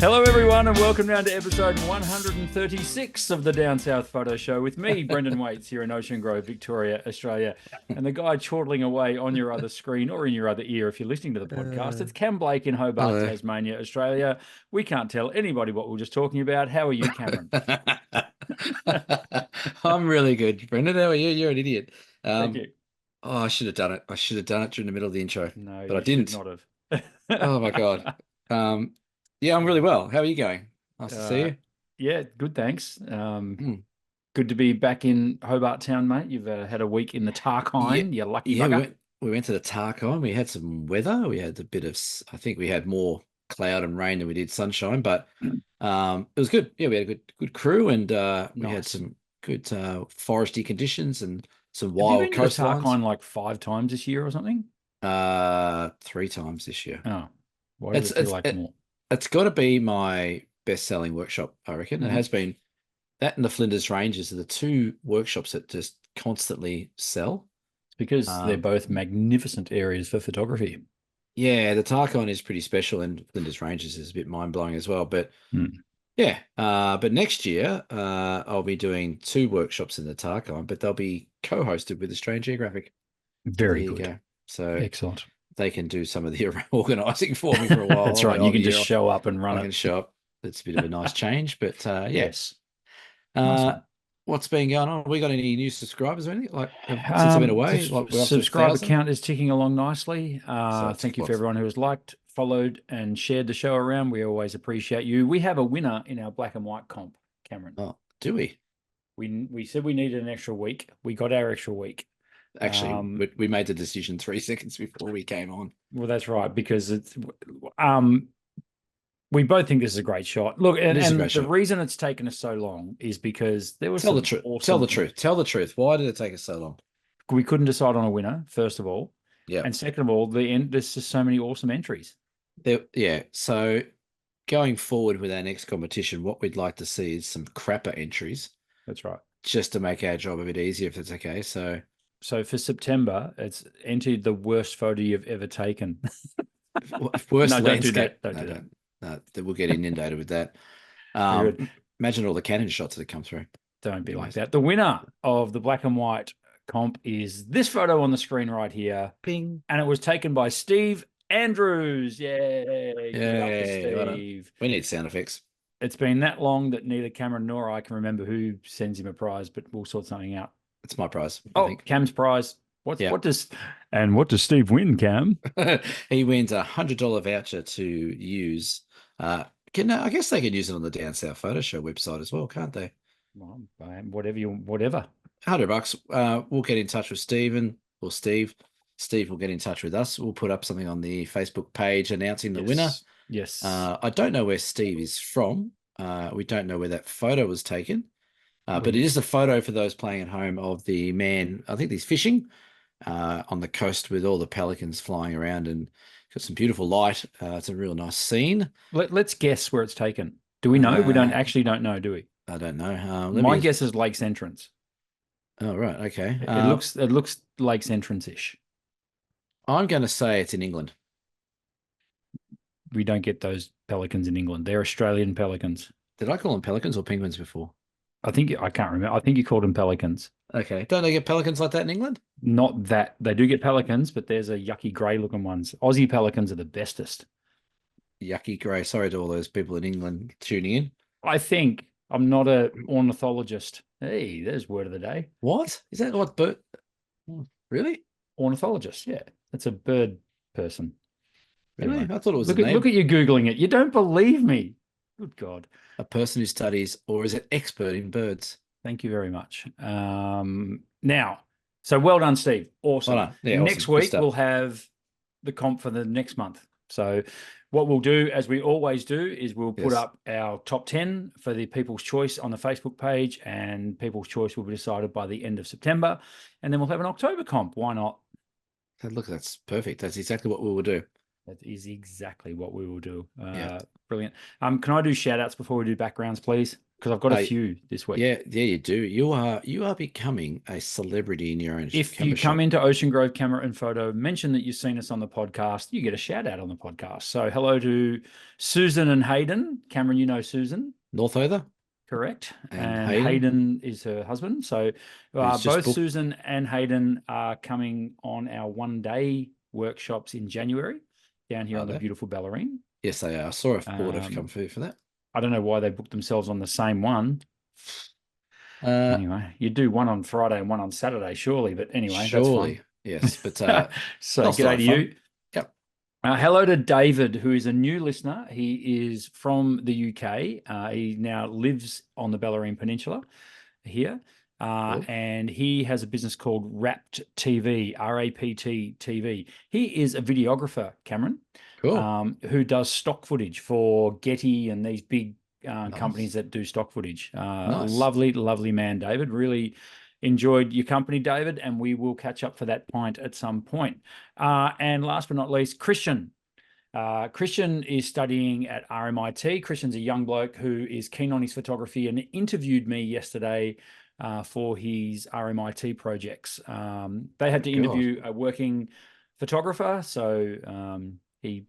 Hello, everyone, and welcome down to episode 136 of the Down South Photo Show with me, Brendan Waits, here in Ocean Grove, Victoria, Australia, and the guy chortling away on your other screen or in your other ear if you're listening to the podcast. It's Cam Blake in Hobart, Hello. Tasmania, Australia. We can't tell anybody what we were just talking about. How are you, Cameron? I'm really good, Brendan. How are you? You're an idiot. Thank you. Oh, I should have done it. I should have done it during the middle of the intro. No, but I you didn't. should not have. Oh my God. Yeah, I'm really well. How are you going? Nice to see you. Yeah, good, thanks. Good to be back in Hobart Town, mate. You've had a week in the Tarkine. You lucky bugger. We went to the Tarkine. We had some weather. We had a bit of, I think we had more cloud and rain than we did sunshine, but it was good. Yeah, we had a good crew, and we had some good foresty conditions and some wild coastlines. Have you been to the Tarkine like 5 times this year or something? 3 times this year. Oh, why does it feel like more? It's got to be my best-selling workshop, I reckon. It has been. That and the Flinders Ranges are the 2 workshops that just constantly sell. It's because they're both magnificent areas for photography. Yeah, the Tarkine is pretty special, and Flinders Ranges is a bit mind-blowing as well. But yeah, but next year I'll be doing 2 workshops in the Tarkine, but they'll be co-hosted with Australian Geographic. Very good. Go. So excellent. They can do some of the organising for me for a while. That's right. You can just show up and run it. I can show up. It's a bit of a nice change, but yes. What's been going on? We got any new subscribers or anything? Like since I've been away, subscriber count is ticking along nicely. Thank you for everyone who has liked, followed, and shared the show around. We always appreciate you. We have a winner in our black and white comp, Cameron. Oh, do we? We said we needed an extra week. We got our extra week. Actually, we made the decision 3 seconds before we came on. Well, that's right, because it's we both think this is a great shot. Look, and the reason it's taken us so long is because there was Tell the truth. Tell the truth. Tell the truth. Why did it take us so long? We couldn't decide on a winner, first of all. Yeah. And second of all, there's just so many awesome entries. Yeah. So going forward with our next competition, what we'd like to see is some crapper entries. That's right. Just to make our job a bit easier, if that's okay. So for September, it's entered the worst photo you've ever taken. Worst no, landscape. Don't do that. Don't do that. No, we'll get inundated with that. Imagine all the Canon shots that come through. Don't be like that. The winner of the black and white comp is this photo on the screen right here. Ping. And it was taken by Steve Andrews. Yay. Steve. We need sound effects. It's been that long that neither Cameron nor I can remember who sends him a prize, but we'll sort something out. It's my prize. I think. Cam's prize. What does Steve win, Cam? He wins $100 voucher to use. I guess they can use it on the Down South Photo Show website as well, can't they? Well, whatever. $100. We'll get in touch with Stephen or Steve. Steve will get in touch with us. We'll put up something on the Facebook page announcing the winner. Yes. I don't know where Steve is from. We don't know where that photo was taken. But it is a photo for those playing at home of the man, I think he's fishing on the coast with all the pelicans flying around and got some beautiful light. It's a real nice scene. Let's guess where it's taken. Do we know? We don't know, do we? I don't know. My guess is Lake's Entrance. Oh, right. Okay. It looks Lake's Entrance-ish. I'm going to say it's in England. We don't get those pelicans in England. They're Australian pelicans. Did I call them pelicans or penguins before? I can't remember. I think you called them pelicans. Okay. Don't they get pelicans like that in England? Not that. They do get pelicans, but there's a yucky grey looking ones. Aussie pelicans are the bestest. Yucky grey. Sorry to all those people in England tuning in. I think I'm not an ornithologist. Hey, there's word of the day. What? Is that what bird? Really? Ornithologist, yeah. It's a bird person. Really? Anyway, I thought it was look at you Googling it. You don't believe me. Good God. A person who studies or is an expert in birds. Thank you very much. Now, so well done, Steve. Awesome. Well done. Yeah, next awesome. Week, we'll have the comp for the next month. So what we'll do, as we always do, is we'll put up our top 10 for the People's Choice on the Facebook page, and People's Choice will be decided by the end of September. And then we'll have an October comp. Why not? Look, that's perfect. That's exactly what we will do. That is exactly what we will do. Brilliant. Can I do shout outs before we do backgrounds, please? because I've got a few this week. Yeah, you do. You are becoming a celebrity in your own If you camera come shop. into Ocean Grove Camera and Photo, mention that you've seen us on the podcast, you get a shout out on the podcast. So hello to Susan and Hayden. Cameron, you know Susan. Northover. Correct. And And Hayden. Hayden is her husband. So both Susan and Hayden are coming on our one-day workshops in January down here on the beautiful Bellarine. Yes, they are. I saw a order come through for that. I don't know why they booked themselves on the same one. Anyway, you do one on Friday and one on Saturday, surely. But anyway, surely, that's fun. Yes. But so g'day to you. Yep. Hello to David, who is a new listener. He is from the UK. He now lives on the Bellarine Peninsula here. Cool. And he has a business called Rapt TV, RAPT TV. He is a videographer, Cameron, cool. Who does stock footage for Getty and these big companies that do stock footage. Nice. Lovely man, David. Really enjoyed your company, David, and we will catch up for that pint at some point. And last but not least, Christian. Christian is studying at RMIT. Christian's a young bloke who is keen on his photography and interviewed me yesterday for his RMIT projects. They had to interview a working photographer, so he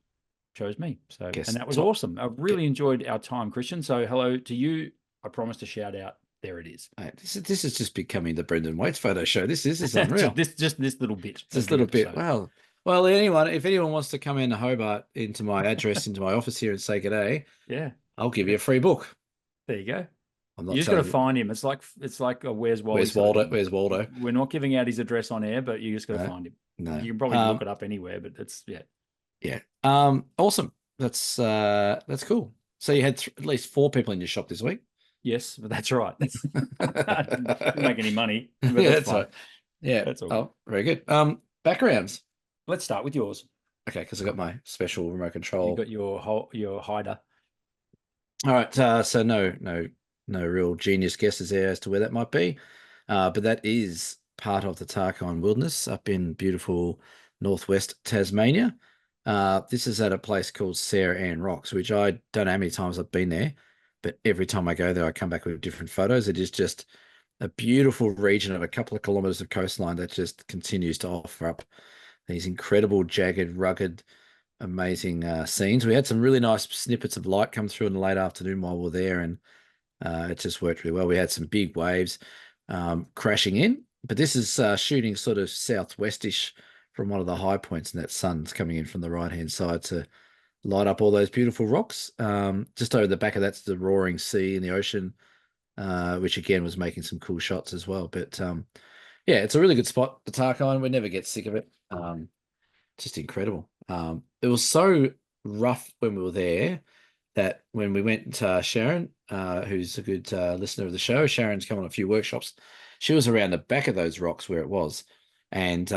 chose me. So, and that was awesome. I really enjoyed our time, Christian. So hello to you. I promised a shout out. There it is. This is just becoming the Brendan Waits photo show. This is unreal. Just this little bit. This little bit. Wow. Well, if anyone wants to come into Hobart, into my address, into my office here and say g'day, yeah, I'll give you a free book. There you go. I'm not you just got to find him. It's like a Where's Wally? Where's Waldo? We're not giving out his address on air, but you just got to find him. No. You can probably look it up anywhere, but it's Yeah. Awesome. That's cool. So you had at least 4 people in your shop this week. Yes, but that's right. Didn't make any money. But yeah, that's right. Yeah. That's all. Oh, very good. Backgrounds. Let's start with yours. Okay, because I got my special remote control. You got your hider. All right. So no real genius guesses there as to where that might be, but that is part of the Tarkine Wilderness up in beautiful northwest Tasmania. This is at a place called Sarah Ann Rocks, which I don't know how many times I've been there, but every time I go there, I come back with different photos. It is just a beautiful region of a couple of kilometers of coastline that just continues to offer up these incredible, jagged, rugged, amazing scenes. We had some really nice snippets of light come through in the late afternoon while we were there, and it just worked really well. We had some big waves crashing in, but this is shooting sort of southwestish from one of the high points, and that sun's coming in from the right-hand side to light up all those beautiful rocks. Just over the back of that's the roaring sea and the ocean, which again was making some cool shots as well. But yeah, it's a really good spot, the Tarkine. We never get sick of it. Just incredible. It was so rough when we were there that when we went to Sharon, who's a good listener of the show, Sharon's come on a few workshops. She was around the back of those rocks where it was. And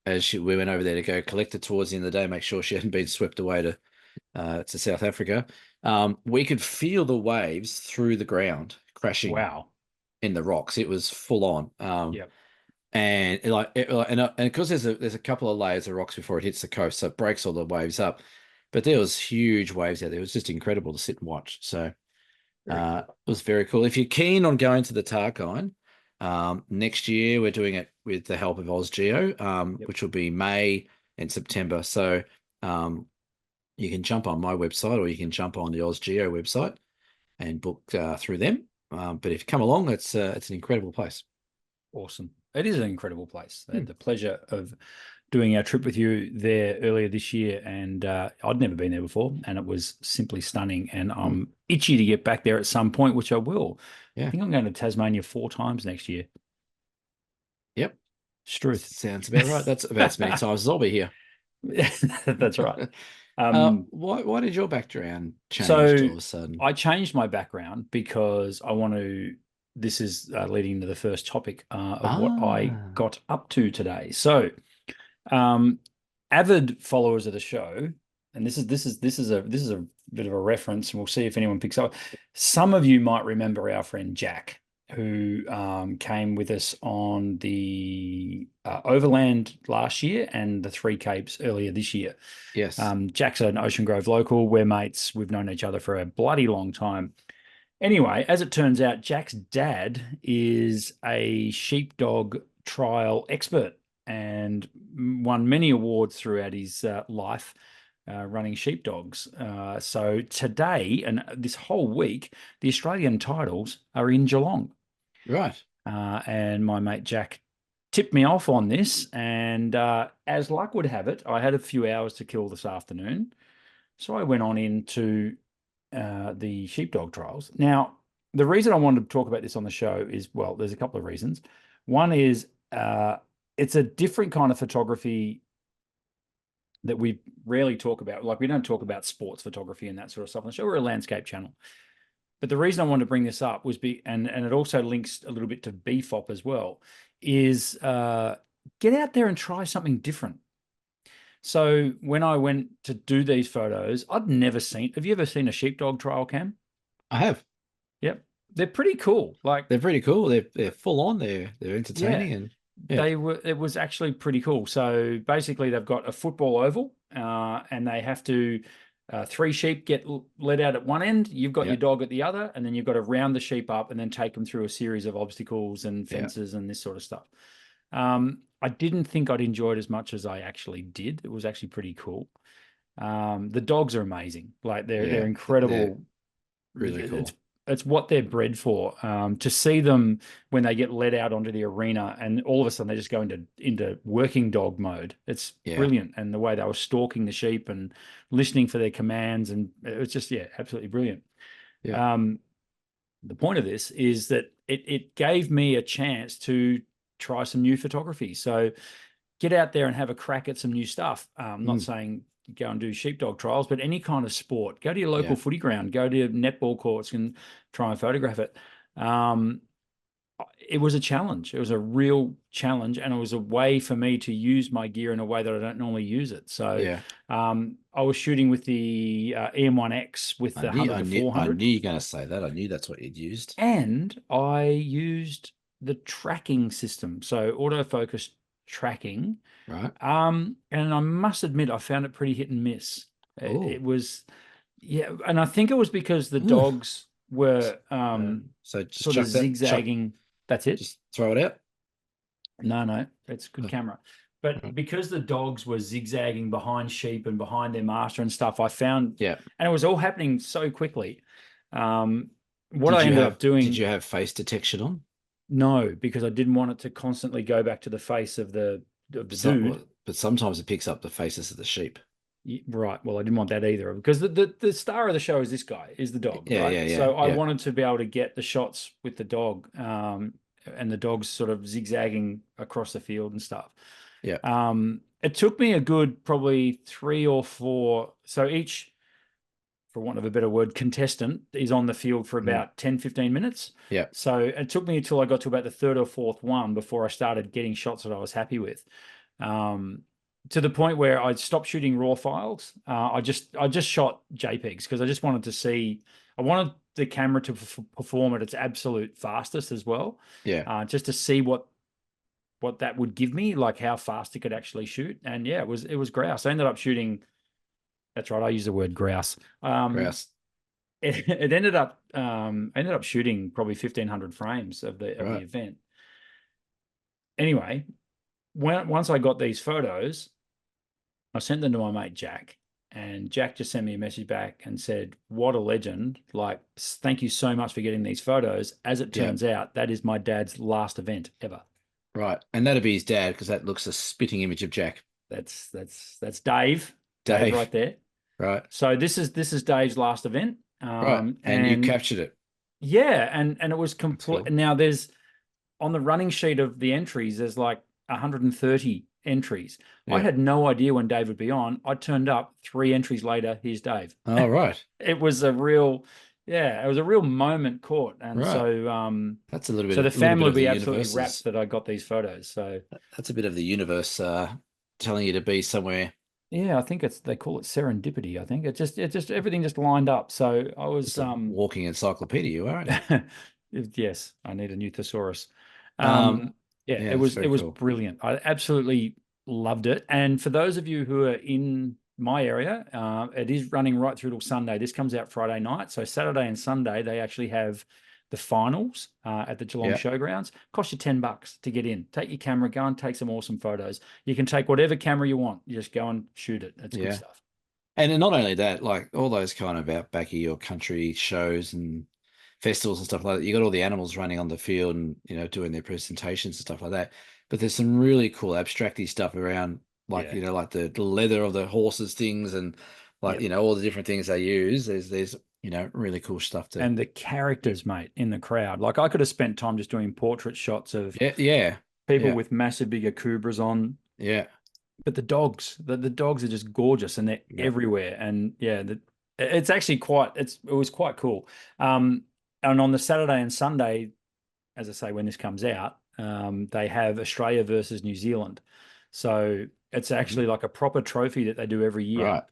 as we went over there to go collect it towards the end of the day, make sure she hadn't been swept away to South Africa, we could feel the waves through the ground crashing. Wow. In the rocks. It was full on. Yep. And and because there's a couple of layers of rocks before it hits the coast, so it breaks all the waves up. But there was huge waves out there. It was just incredible to sit and watch. So it was very cool. If you're keen on going to the Tarkine, next year we're doing it with the help of Aus Geo, which will be May and September. So you can jump on my website or you can jump on the Aus Geo website and book through them. But if you come along, it's an incredible place. Awesome. It is an incredible place. I had the pleasure of doing our trip with you there earlier this year, and I'd never been there before, and it was simply stunning. And I'm itchy to get back there at some point, which I will. Yeah. I think I'm going to Tasmania 4 times next year. Yep. Struth. Sounds about right. That's about as many times as I'll be here. That's right. Why did your background change all of a sudden? I changed my background because I want to. This is leading to the first topic of what I got up to today. So, avid followers of the show, and this is a bit of a reference, and we'll see if anyone picks up. Some of you might remember our friend Jack, who came with us on the Overland last year and the 3 Capes earlier this year. Yes. Jack's an Ocean Grove local. We're mates. We've known each other for a bloody long time. Anyway, as it turns out, Jack's dad is a sheepdog trial expert and won many awards throughout his life running sheepdogs. So today and this whole week, the Australian titles are in Geelong. Right. And my mate Jack tipped me off on this. And as luck would have it, I had a few hours to kill this afternoon. So I went on into the sheepdog trials. Now, the reason I wanted to talk about this on the show is, well, there's a couple of reasons. One is it's a different kind of photography that we rarely talk about. Like, we don't talk about sports photography and that sort of stuff on the show. We're a landscape channel. But the reason I wanted to bring this up was and it also links a little bit to BFOP as well, is get out there and try something different. So when I went to do these photos, I'd never seen. Have you ever seen a sheepdog trial, Cam? I have. Yep, they're pretty cool. Like, They're pretty cool. They're full on. They're entertaining, yeah, and yeah, it was actually pretty cool. So basically, they've got a football oval, and they have to 3 sheep get let out at one end. You've got your dog at the other, and then you've got to round the sheep up and then take them through a series of obstacles and fences and this sort of stuff. I didn't think I'd enjoy it as much as I actually did. It was actually pretty cool. The dogs are amazing. Like, they're incredible. They're really cool. It's what they're bred for. To see them when they get let out onto the arena and all of a sudden they just go into working dog mode. It's brilliant. And the way they were stalking the sheep and listening for their commands, and it was just, absolutely brilliant. Yeah. The point of this is that it gave me a chance to try some new photography. So get out there and have a crack at some new stuff. I'm not saying go and do sheepdog trials, but any kind of sport. Go to your local footy ground, go to netball courts and try and photograph it. It was a challenge. It was a real challenge, and it was a way for me to use my gear in a way that I don't normally use it. So I was shooting with the EM1X with the 100 to 400. I knew you were going to say that. I knew that's what you'd used. And I used the tracking system, so autofocus tracking. Right. And I must admit, I found it pretty hit and miss. It was, and I think it was because the dogs were so just sort of zigzagging. That's it. Just throw it out. No, it's good camera. But because the dogs were zigzagging behind sheep and behind their master and stuff, I found, and it was all happening so quickly. What I ended up doing. Did you have face detection on? No, because I didn't want it to constantly go back to the face of the dude. But sometimes it picks up the faces of the sheep. Right. Well, I didn't want that either, because the star of the show is this guy, is the dog. Yeah. So I wanted to be able to get the shots with the dog, and the dog's sort of zigzagging across the field and stuff. Yeah. It took me a good probably 3 or 4. So each, for want of a better word, contestant is on the field for about 10, 15 minutes. Yeah. So it took me until I got to about the 3rd or 4th one before I started getting shots that I was happy with. To the point where I stopped shooting raw files. I just shot JPEGs because I just wanted to see. I wanted the camera to perform at its absolute fastest as well. Yeah. Just to see what that would give me, like how fast it could actually shoot. And it was grouse. I ended up shooting. That's right. I use the word grouse. Grouse. It ended up. I ended up shooting probably 1,500 frames of the event. Anyway, once I got these photos, I sent them to my mate Jack, and Jack just sent me a message back and said, "What a legend! Like, thank you so much for getting these photos. As it turns out, that is my dad's last event ever." Right, and that'd be his dad, because that looks a spitting image of Jack. That's Dave. Dave right there. Right. So this is Dave's last event. Right, and you captured it. Yeah, and it was complete. Cool. Now there's on the running sheet of the entries, there's like 130 entries. I had no idea when Dave would be on. I turned up 3 entries later. Here's Dave. Oh, right. It was a real, it was a real moment caught. And so that's a little bit. So the family will be absolutely wrapped that I got these photos. So that's a bit of the universe telling you to be somewhere. Yeah, I think they call it serendipity. I think it just everything just lined up. So I was just a walking encyclopedia, you are. Yes, I need a new thesaurus. It was cool. Brilliant. I absolutely loved it. And for those of you who are in my area. It is running right through till Sunday. This comes out Friday night. So Saturday and Sunday, they actually have the finals at the Geelong Showgrounds. Cost you $10 to get in. Take your camera, go and take some awesome photos. You can take whatever camera you want. You just go and shoot it. It's good stuff. And not only that, like all those kind of outbacky or country shows and festivals and stuff like that, you got all the animals running on the field and, you know, doing their presentations and stuff like that. But there's some really cool abstracty stuff around, like, you know, like the leather of the horses things and like, you know, all the different things they use. There's, you know, really cool stuff too. And the characters, mate, in the crowd. Like I could have spent time just doing portrait shots of people with massive big akubras on. Yeah. But the dogs are just gorgeous and they're everywhere. And it's actually it was quite cool. And on the Saturday and Sunday, as I say, when this comes out, they have Australia versus New Zealand. So it's actually like a proper trophy that they do every year. Right.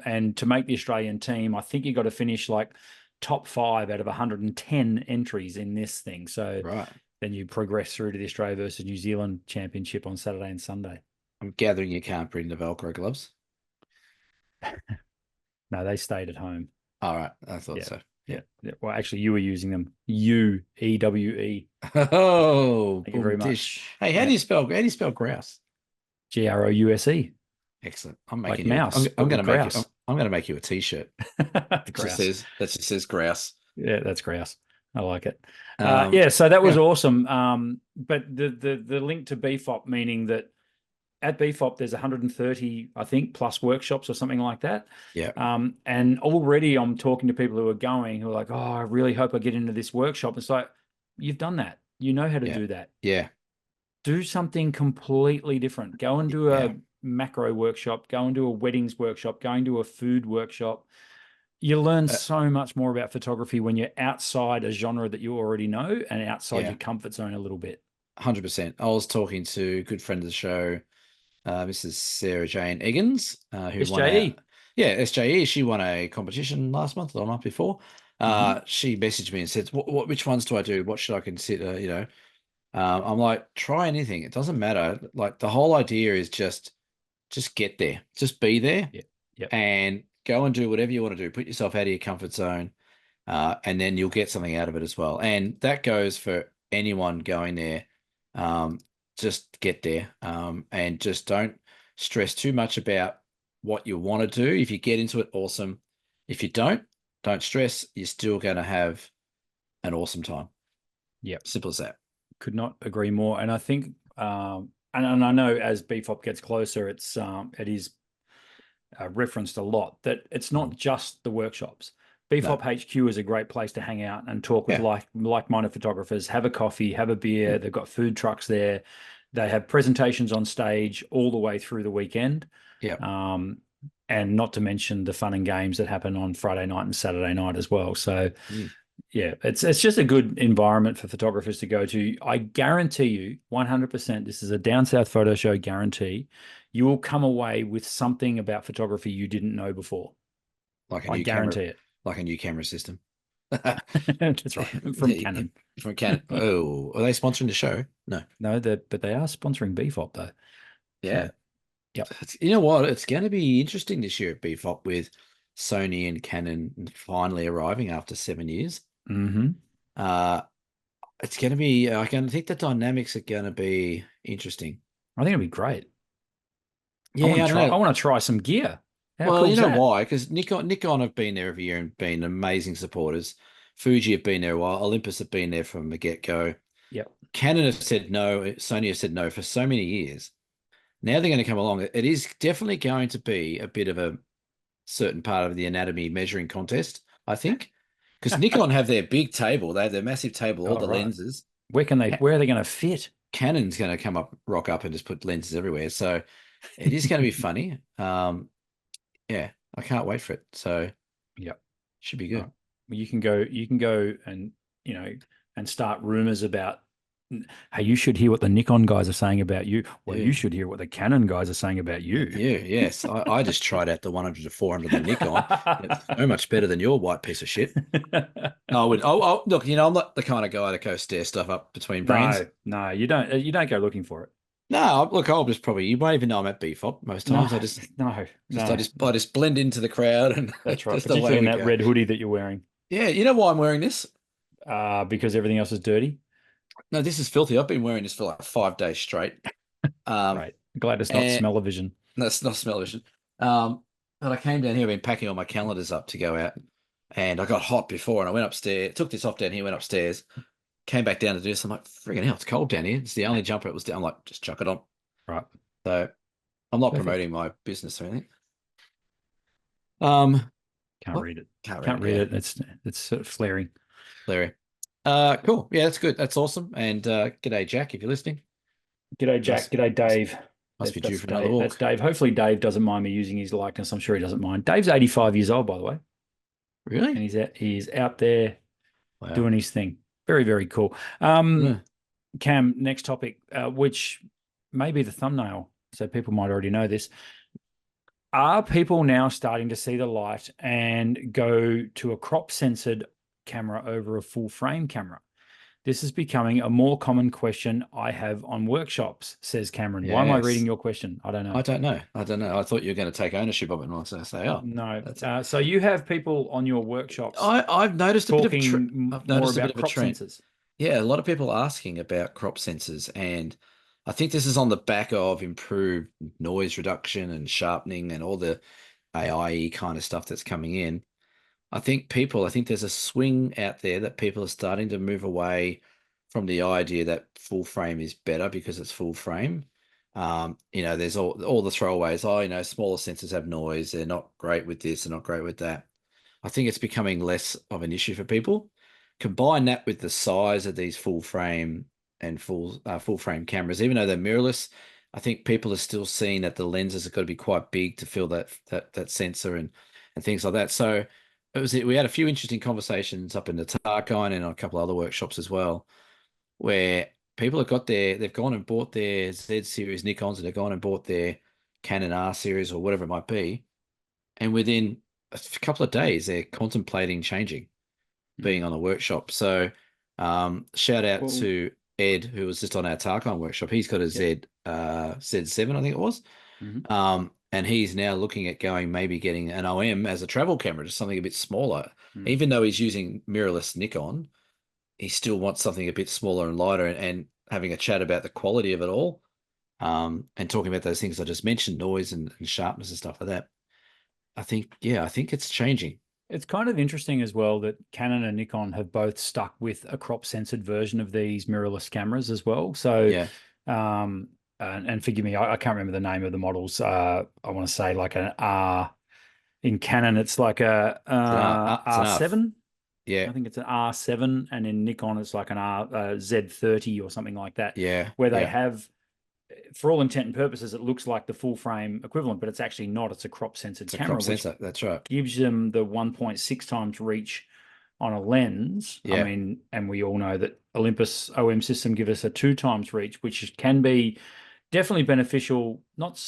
And to make the Australian team, I think you got to finish like top 5 out of 110 entries in this thing. So then you progress through to the Australia versus New Zealand championship on Saturday and Sunday. I'm gathering you can't bring the Velcro gloves. No, they stayed at home. All right. I thought so. Yeah. Well, actually, you were using them. UEWE. Oh, thank you very much. Hey, how do you spell grouse? GROUSE. Excellent. I'm like making mouse. I'm going to make you a t-shirt. That just says grouse. Yeah, that's grouse. I like it. So that was awesome. But the link to BFOP, meaning that at BFOP, there's 130, I think, plus workshops or something like that. Yeah. And already I'm talking to people who are like, oh, I really hope I get into this workshop. It's like, you've done that. You know how to do that. Yeah. Do something completely different. Go and do a macro workshop. Go and do a weddings workshop. Go and do a food workshop. You learn so much more about photography when you're outside a genre that you already know and outside your comfort zone a little bit. 100%. I was talking to a good friend of the show, Mrs. Sarah Jane Eggins, who SJE. won SJE. She won a competition last month or the month before. She messaged me and said, which ones do I do? What should I consider? You know, I'm like, try anything. It doesn't matter. Like the whole idea is just get there, just be there and go and do whatever you want to do. Put yourself out of your comfort zone. And then you'll get something out of it as well. And that goes for anyone going there. Just get there and just don't stress too much about what you want to do. If you get into it, awesome. If you don't stress. You're still going to have an awesome time. Yeah. Simple as that. Could not agree more. And I think, and I know as BFOP gets closer, it is referenced a lot that it's not just the workshops. BFOP HQ is a great place to hang out and talk with like-minded photographers, have a coffee, have a beer. They've got food trucks there. They have presentations on stage all the way through the weekend. Yeah. And not to mention the fun and games that happen on Friday night and Saturday night as well. So it's just a good environment for photographers to go to. I guarantee you 100%, this is a Down South Photo Show guarantee, you will come away with something about photography you didn't know before. I guarantee it. Like a new camera system. That's right. From Canon. From Canon. Oh, are they sponsoring the show? No. No, but they are sponsoring BFOP though. Yeah. So, yep. You know what? It's going to be interesting this year at BFOP with Sony and Canon finally arriving after 7 years. Mm-hmm. It's going to be, I think the dynamics are going to be interesting. I think it'll be great. Yeah, I want to try some gear. How well, cool you know that? why? Because Nikon have been there every year and been amazing supporters. Fuji have been there a while. Olympus have been there from the get-go. Yep. Canon have said no. Sony have said no for so many years. Now they're going to come along. It is definitely going to be a bit of a certain part of the anatomy measuring contest, I think. Because Nikon have their big table. They have their massive table, all the lenses. Where are they going to fit? Canon's going to rock up and just put lenses everywhere. So it is going to be funny. Yeah, I can't wait for it. So should be good. Well, you can go and and start rumors about, hey, you should hear what the Nikon guys are saying about you. Well, you should hear what the Canon guys are saying about you. Yeah, yes. I just tried out the 100 to 400 the Nikon. It's so much better than your white piece of shit. Look, I'm not the kind of guy to go stare stuff up between brands. No, you don't go looking for it. No, look, I'll just probably, you won't even know I'm at BFOP most No, times. I just no, just I no. just I just blend into the crowd and That's right. just away Particularly in we that go. red hoodie that you're wearing, Yeah, you know why I'm wearing this? because everything else is dirty. No, this is filthy. I've been wearing this for like 5 days straight. Um, Great. Glad it's not and smell-o-vision. that's not smell-o-vision. But I came down here, been packing all my calendars up to go out, and I got hot before, and I went upstairs, took this off down here, went upstairs, came back down to do this. I'm like, friggin' hell, it's cold down here. It's the only jumper it was down. I'm like, just chuck it on. Right. So I'm not Perfect. promoting my business or anything. Um, Can't what? read it. Can't read Can't it. read Yeah, it. It's sort of flaring. Larry. Cool. Yeah, that's good. That's awesome. And g'day, Jack, if you're listening. G'day, Jack. Must G'day, must, Dave. must be due That's for another Dave. That's walk. Dave. Hopefully, Dave doesn't mind me using his likeness. I'm sure he doesn't mind. Dave's 85 years old, by the way, and Really? he's out there Wow. doing his thing. Very, very cool. Yeah. Cam, next topic, which may be the thumbnail, so people might already know this. Are people now starting to see the light and go to a crop censored camera over a full frame camera? This is becoming a more common question I have on workshops, says Cameron. Why am I reading Yes. your question? I don't know. I don't know. I don't know. I thought you were going to take ownership of it and also say, oh, No. that's it. So you have people on your workshops I've noticed a bit of a talking I've more noticed a bit about of a crop trend. sensors. Yeah, a lot of people asking about crop sensors, and I think this is on the back of improved noise reduction and sharpening and all the AI kind of stuff that's coming in. I think there's a swing out there that people are starting to move away from the idea that full frame is better because it's full frame. There's all the throwaways. Oh, smaller sensors have noise. They're not great with this. They're not great with that. I think it's becoming less of an issue for people. Combine that with the size of these full frame and full frame cameras, even though they're mirrorless. I think people are still seeing that the lenses have got to be quite big to fill that sensor and things like that. So we had a few interesting conversations up in the Tarkine and a couple other workshops as well, where people have they've gone and bought their Z series Nikons and they've gone and bought their Canon R series or whatever it might be, and within a couple of days they're contemplating changing, being on the workshop. So shout out Well, to Ed, who was just on our Tarkine workshop. He's got a yep. Z7, I think it was. Mhm. And he's now looking at maybe getting an OM as a travel camera, just something a bit smaller. Mm. Even though he's using mirrorless Nikon, he still wants something a bit smaller and lighter, and having a chat about the quality of it all, and talking about those things I just mentioned, noise and sharpness and stuff like that. I think it's changing. It's kind of interesting as well that Canon and Nikon have both stuck with a crop censored version of these mirrorless cameras as well. So, Yeah, and forgive me, I can't remember the name of the models. I want to say like an R in Canon, it's like a it's an R. R7. Yeah, I think it's an R7, and in Nikon, it's like an Z30 or something like that, yeah, where they yeah. have, for all intent and purposes, it looks like the full frame equivalent, but it's actually not. It's a crop censored It's a crop camera, which sensor. That's right. gives them the 1.6 times reach on a lens. I Yeah, mean, and we all know that Olympus OM system give us a 2 times reach, which can be definitely beneficial, not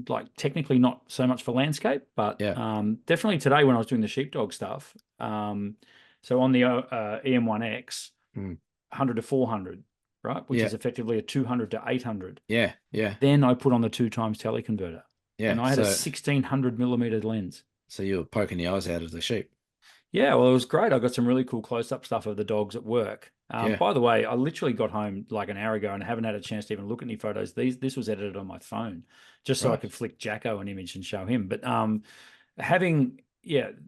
like technically not so much for landscape, but yeah, definitely today when I was doing the sheepdog stuff. So on the EM1X, mm, 100 to 400, right, which yeah, is effectively a 200 to 800. yeah, yeah, Then I put on the 2 times teleconverter, yeah. and I had a 1600 millimeter lens. So you were poking the eyes out of the sheep. Yeah, well, it was great. I got some really cool close-up stuff of the dogs at work. Yeah, By the way, I literally got home like an hour ago and haven't had a chance to even look at any photos. This was edited on my phone, just so I right. could flick Jacko an image and show him. But having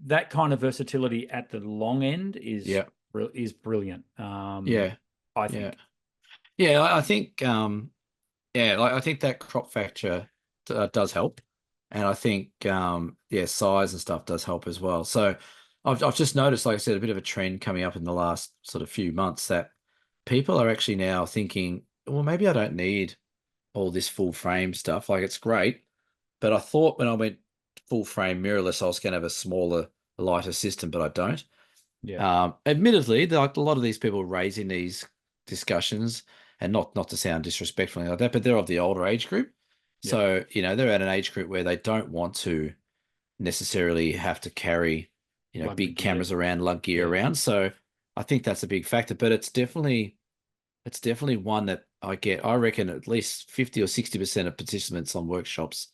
that kind of versatility at the long end Yeah, is brilliant. yeah, I yeah, think. yeah. I think like I think that crop factor does help, and I think size and stuff does help as well. So I've just noticed, like I said, a bit of a trend coming up in the last sort of few months that people are actually now thinking, well, maybe I don't need all this full frame stuff. Like it's great, but I thought when I went full frame mirrorless, I was going to have a smaller, lighter system, but I don't. Yeah, Admittedly, like a lot of these people raising these discussions, and not to sound disrespectful like that, but they're of the older age group. yeah, So, they're at an age group where they don't want to necessarily have to carry, lug the big gear. cameras around, lug gear Yeah, around. So I think that's a big factor, but it's definitely it's definitely one that I reckon at least 50 or 60% of participants on workshops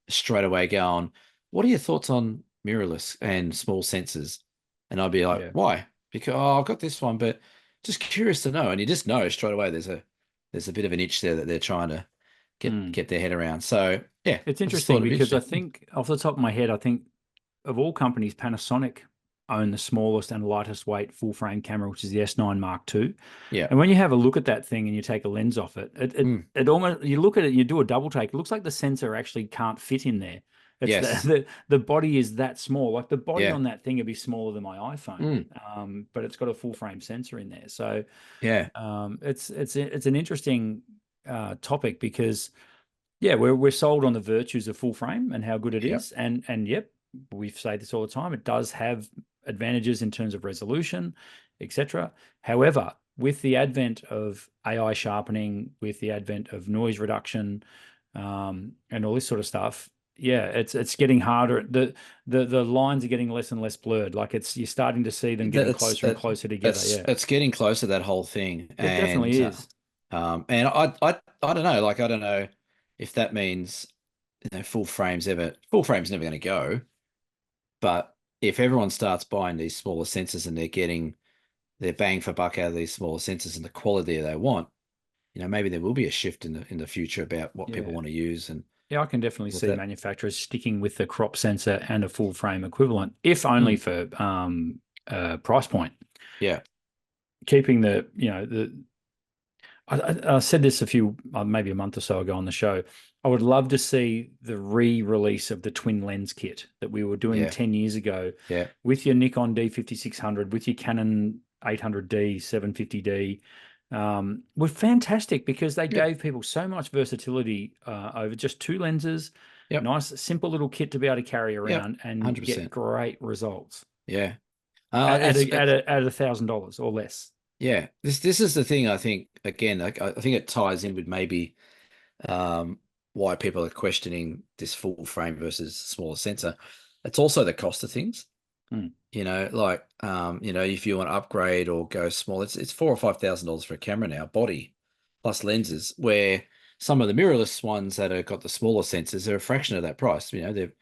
straight away go on, what are your thoughts on mirrorless and small sensors? And I'd be like, Yeah. why? Because I've got this one, but just curious to know. And you just know straight away there's a bit of an itch there that they're trying to Mm. get their head around. So yeah, It's I just thought interesting it'd be because I interesting. think off the top of my head, I think of all companies, Panasonic own the smallest and lightest weight full frame camera, which is the S9 Mark II. Yeah. And when you have a look at that thing and you take a lens off it, Mm. it almost, you look at it, you do a double take. It looks like the sensor actually can't fit in there. It's Yes. the body is that small. Like the body Yeah. on that thing would be smaller than my iPhone, Mm. but it's got a full frame sensor in there. So Yeah. it's an interesting topic because yeah, we're sold on the virtues of full frame and how good it Yep. is, and yep, we say this all the time. It does have advantages in terms of resolution, etc. However, with the advent of AI sharpening, with the advent of noise reduction, and all this sort of stuff, yeah, it's getting harder. The lines are getting less and less blurred. Like you're starting to see them getting That's closer and closer together. Yeah, it's getting close to that whole thing, it definitely and is. I don't know, like I don't know if that means full frame's never going to go, but if everyone starts buying these smaller sensors and they're getting their bang for buck out of these smaller sensors and the quality they want, maybe there will be a shift in the future about what people Yeah. want to use and Yeah, I can definitely with see that. manufacturers sticking with the crop sensor and a full frame equivalent, if only Mm, for price point. yeah, Keeping I said this a few, maybe a month or so ago on the show. I would love to see the re-release of the twin lens kit that we were doing yeah, 10 years ago yeah, with your Nikon D5600, with your Canon 800D, 750D. Were fantastic because they yeah, gave people so much versatility over just two lenses, yep, nice, simple little kit to be able to carry yep, around and get 100%. great results Yeah. at It's $1,000 or less. Yeah, this is the thing. I think again, I think it ties in with maybe um, why people are questioning this full frame versus smaller sensor. It's also the cost of things. Hmm. If you want to upgrade or go small, it's $4,000 or $5,000 for a camera now, body plus lenses. Where some of the mirrorless ones that have got the smaller sensors are a fraction of that price. They're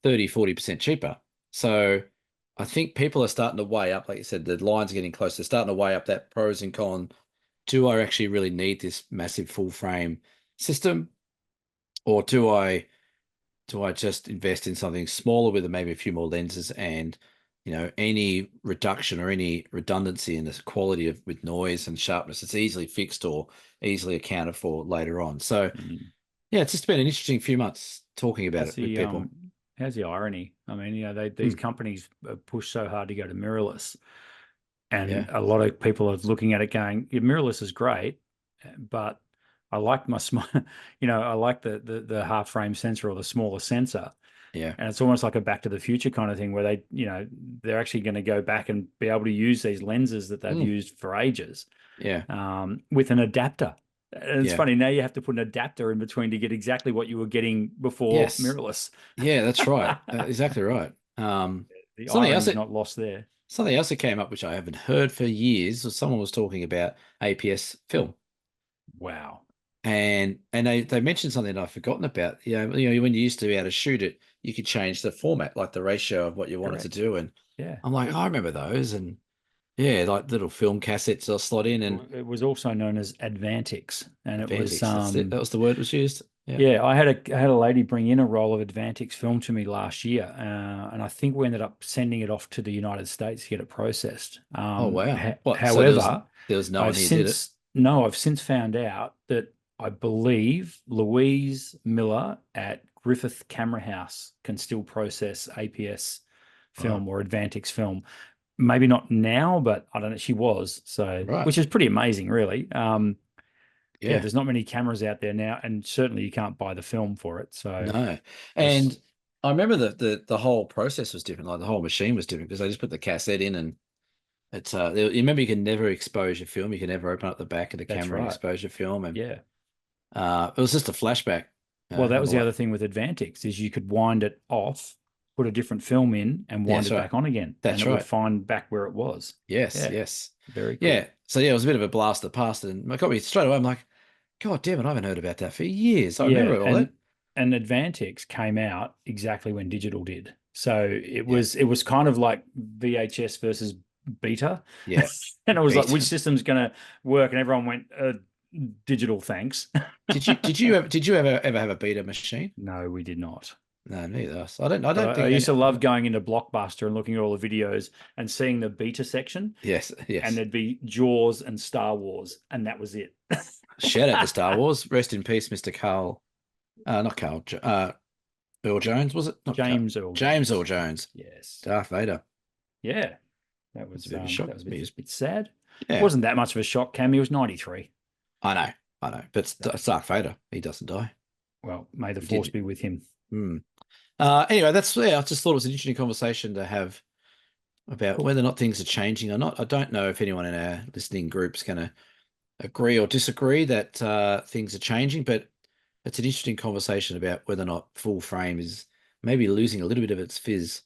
30-40% cheaper. So I think people are starting to weigh up, like you said, the lines are getting close. They're starting to weigh up that pros and cons. Do I actually really need this massive full frame system, or do I just invest in something smaller with maybe a few more lenses and any reduction or any redundancy in the quality of with noise and sharpness, it's easily fixed or easily accounted for later on. So Hmm. yeah, it's just been an interesting few months talking about How's it with the people. how's the irony? I mean, these Hmm. companies push so hard to go to mirrorless, and Yeah, a lot of people are looking at it going, "Yeah, mirrorless is great, but I like my small, I like the half frame sensor or the smaller sensor." yeah, And it's almost like a Back to the Future kind of thing where they're actually going to go back and be able to use these lenses that they've mm, used for ages yeah, with an adapter. And it's yeah. funny, now you have to put an adapter in between to get exactly what you were getting before Yes, mirrorless. yeah, that's right. Exactly right. The Something else irony's that not lost there. something else that came up, which I haven't heard for years, was someone was talking about APS film, Wow. and they mentioned something that I've forgotten about. When you used to be able to shoot it, you could change the format, like the ratio of what you wanted to Correct. do, and Yeah. I'm like, oh, I remember those, and yeah, like little film cassettes I'll slot in and It was also known as Advantix. And it was Advantix. That's it. That was the word was used. Yeah. yeah, I had a lady bring in a roll of Advantix film to me last year, and I think we ended up sending it off to the United States to get it processed. Oh wow. What? So However, there was no one here did it. I've since found out that I believe Louise Miller at Griffith Camera House can still process APS Wow. film or Advantix film. Maybe not now, but I don't know. She was so, Right. which is pretty amazing, really. Yeah, Yeah. there's not many cameras out there now, and certainly you can't buy the film for it. So No. just And I remember the whole process was different. Like the whole machine was different because they just put the cassette in and it's you remember you can never expose your film. You can never open up the back of the that's camera and right. expose your film. And Yeah. it was just a flashback. Well, that Kind was of the like other thing with Advantix is you could wind it off, put a different film in, and yeah, wind that's it right. back on again, and That's it would right. find back where it was. Yes, Yeah, yes. very Yeah. cool. So yeah, it was a bit of a blast of the past, and it got me straight away. I'm like, God damn it, I haven't heard about that for years. I Yeah, remember all that. and Advantix came out exactly when digital did. So Yeah, it was kind of like VHS versus beta. yeah. And it was like, which Beat. system's going to work? And everyone went, digital, thanks. Did you ever have a beta machine? No, we did not. No, neither. So I But don't I think used to love going into Blockbuster and looking at all the videos and seeing the beta section, yes, and yes. there'd be Jaws and Star Wars, and that was it. Shout out to Star Wars. Rest in peace, Mr. Carl. Not Carl. Earl Jones, was it? Not Carl. James Earl James Jones. Earl Jones. Yes. Darth Vader. Yeah. That's a bit of a shock. That was a bit sad. It Yeah, wasn't that much of a shock, Cam. He was 93. I know. I know. But it's Darth Vader. He doesn't die. Well, may the He force did. be with him. Hmm. Anyway, I just thought it was an interesting conversation to have about whether or not things are changing or not. I don't know if anyone in our listening group's going to agree or disagree that things are changing, but it's an interesting conversation about whether or not full frame is maybe losing a little bit of its fizz.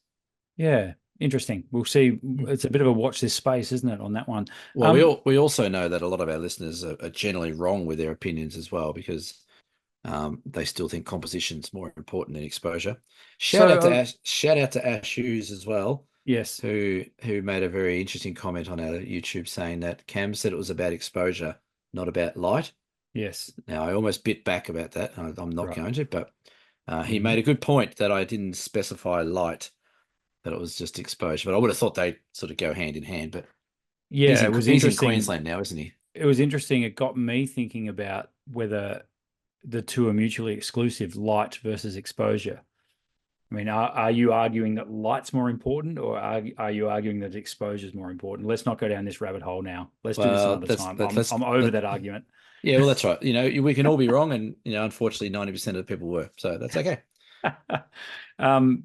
Yeah. Interesting. We'll see. It's a bit of a watch this space, isn't it, on that one? Well, we also know that a lot of our listeners are generally wrong with their opinions as well, because they still think composition's more important than exposure. Shout out to Ash Hughes as well. Yes. Who made a very interesting comment on our YouTube saying that Cam said it was about exposure, not about light. Yes. Now, I almost bit back about that. I'm not going to, but he Mhm. made a good point that I didn't specify light, that it was just exposure. But I would have thought they sort of go hand in hand. But Yeah, it was he's in interesting. Queensland now, isn't he? It was interesting. It got me thinking about whether the two are mutually exclusive, light versus exposure. I mean, are you arguing that light's more important, or are you arguing that exposure is more important? Let's not go down this rabbit hole now. Let's do this Well, another that's time. that, I'm over that argument. yeah. Well, that's right. We can all be wrong, and unfortunately, 90% of the people were. So that's okay. um,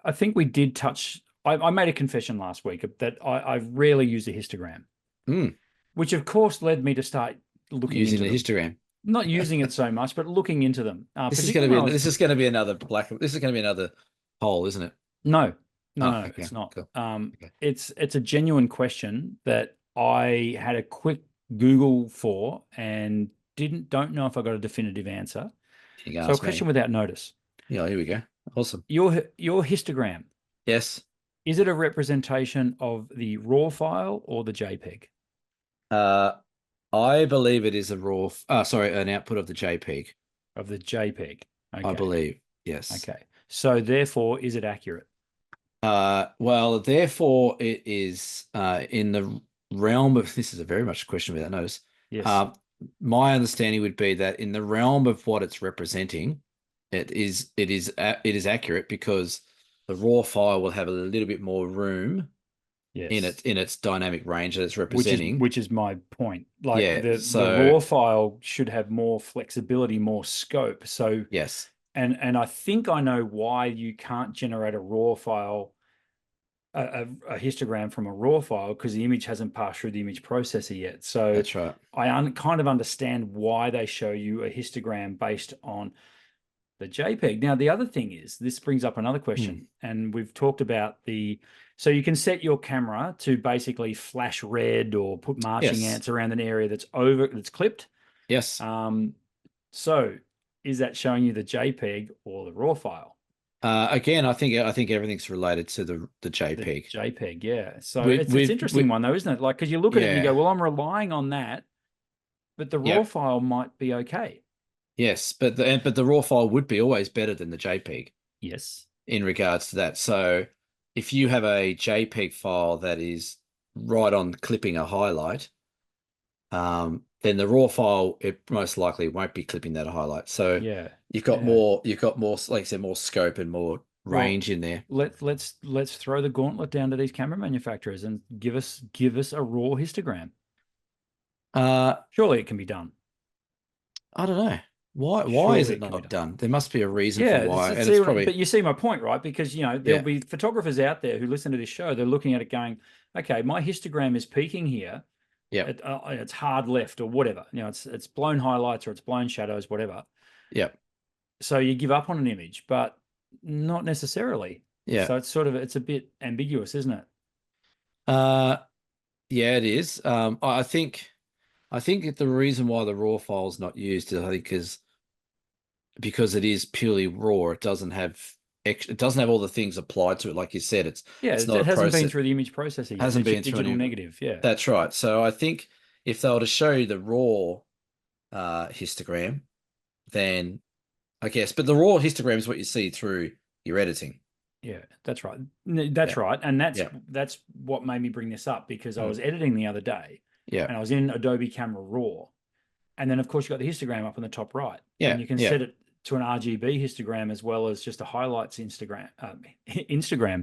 I think we did touch. I made a confession last week that I rarely use a histogram, which of course led me to start looking using into the them. histogram. Not using it so much, but looking into them. This is going to be another poll, isn't it? No, Okay, it's not. cool. Okay. It's a genuine question that I had a quick Google for and don't know if I got a definitive answer. You can So a ask question me. without notice. Yeah, here we go. Awesome. Your histogram, Yes. is it a representation of the RAW file or the JPEG? I believe it is an output of the JPEG. Of the JPEG. Okay. I believe, yes. Okay. So therefore, is it accurate? Well, therefore, it is in the realm of, this is a very much question without notice. Yes. My understanding would be that in the realm of what it's representing, it is accurate, because the raw file will have a little bit more room Yes. in its dynamic range that it's representing. Which is my point. Like, Yeah, the raw file should have more flexibility, more scope. So yes. And I think I know why you can't generate a raw file, a histogram from a raw file, because the image hasn't passed through the image processor yet. So That's right. I kind of understand why they show you a histogram based on the JPEG. Now, the other thing is, this brings up another question, and we've talked about so you can set your camera to basically flash red or put marching ants around an area that's clipped. Yes. So is that showing you the JPEG or the raw file? Again, I think everything's related to the JPEG. The JPEG, yeah. So it's an interesting one though, isn't it? Like, because you look at it and you go, well, I'm relying on that, but the raw file might be okay. Yes, but the raw file would be always better than the JPEG. Yes. In regards to that. So if you have a JPEG file that is right on clipping a highlight, then the raw file, it most likely won't be clipping that highlight. So you've got more, like I said, more scope and more range in there. Let's throw the gauntlet down to these camera manufacturers and give us a raw histogram. Surely it can be done. I don't know. Why is it not done? There must be a reason for why. And it's probably... But you see my point, right? Because there'll be photographers out there who listen to this show. They're looking at it going, okay, my histogram is peaking here. Yeah, it's hard left or whatever. It's blown highlights or it's blown shadows, whatever. Yeah. So you give up on an image, but not necessarily. Yeah. So it's a bit ambiguous, isn't it? Yeah, it is. I think that the reason why the raw file is not used is I think is because it is purely raw. It doesn't have it doesn't have all the things applied to it. Like you said, Yeah, it's not it a hasn't been process. through the image processor yet. Hasn't It's your been through digital any. negative. Yeah. That's right. So I think if they were to show you the raw histogram, then I guess, but the raw histogram is what you see through your editing. Yeah, that's right. Yeah. That's right. And Yeah. that's what made me bring this up, because I Mm. was editing the other day Yeah. and I was in Adobe Camera Raw. And then of course you got the histogram up in the top right, and Yeah. you can Yeah. set it to an RGB histogram as well as just a highlights Instagram.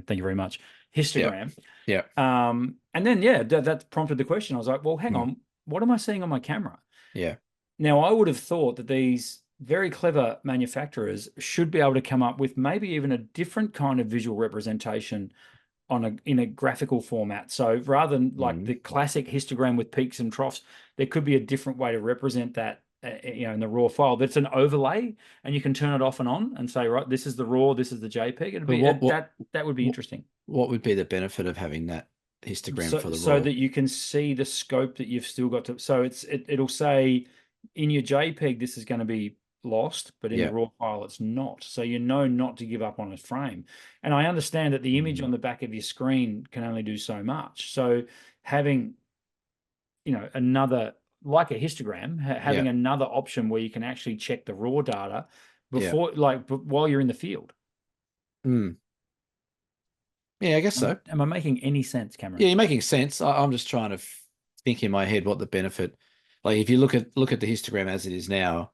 Thank you very much. Yeah. Histogram. Yeah. And then, yeah, that prompted the question. I was like, well, hang Mm. on, what am I seeing on my camera? Yeah. Now, I would have thought that these very clever manufacturers should be able to come up with maybe even a different kind of visual representation in a graphical format. So rather than like Mm. the classic histogram with peaks and troughs, there could be a different way to represent that, in the raw file. That's an overlay, and you can turn it off and on and say, right, this is the raw, this is the JPEG. It'd But be that would be what interesting. what would be the benefit of having that histogram for the So raw? that you can see the scope that you've still got to. So it'll say in your JPEG this is going to be lost, but in the Yeah. raw file it's not. So you know not to give up on a frame. And I understand that the image Mm. on the back of your screen can only do so much. So having, another, like a histogram, Yeah. having another option where you can actually check the raw data Yeah. before, like, while you're in the field. Mm. Yeah, I guess so. Am I making any sense, Yeah, Cameron? you're making sense. I'm just trying to think in my head what the benefit. Like if you look at the histogram as it is now,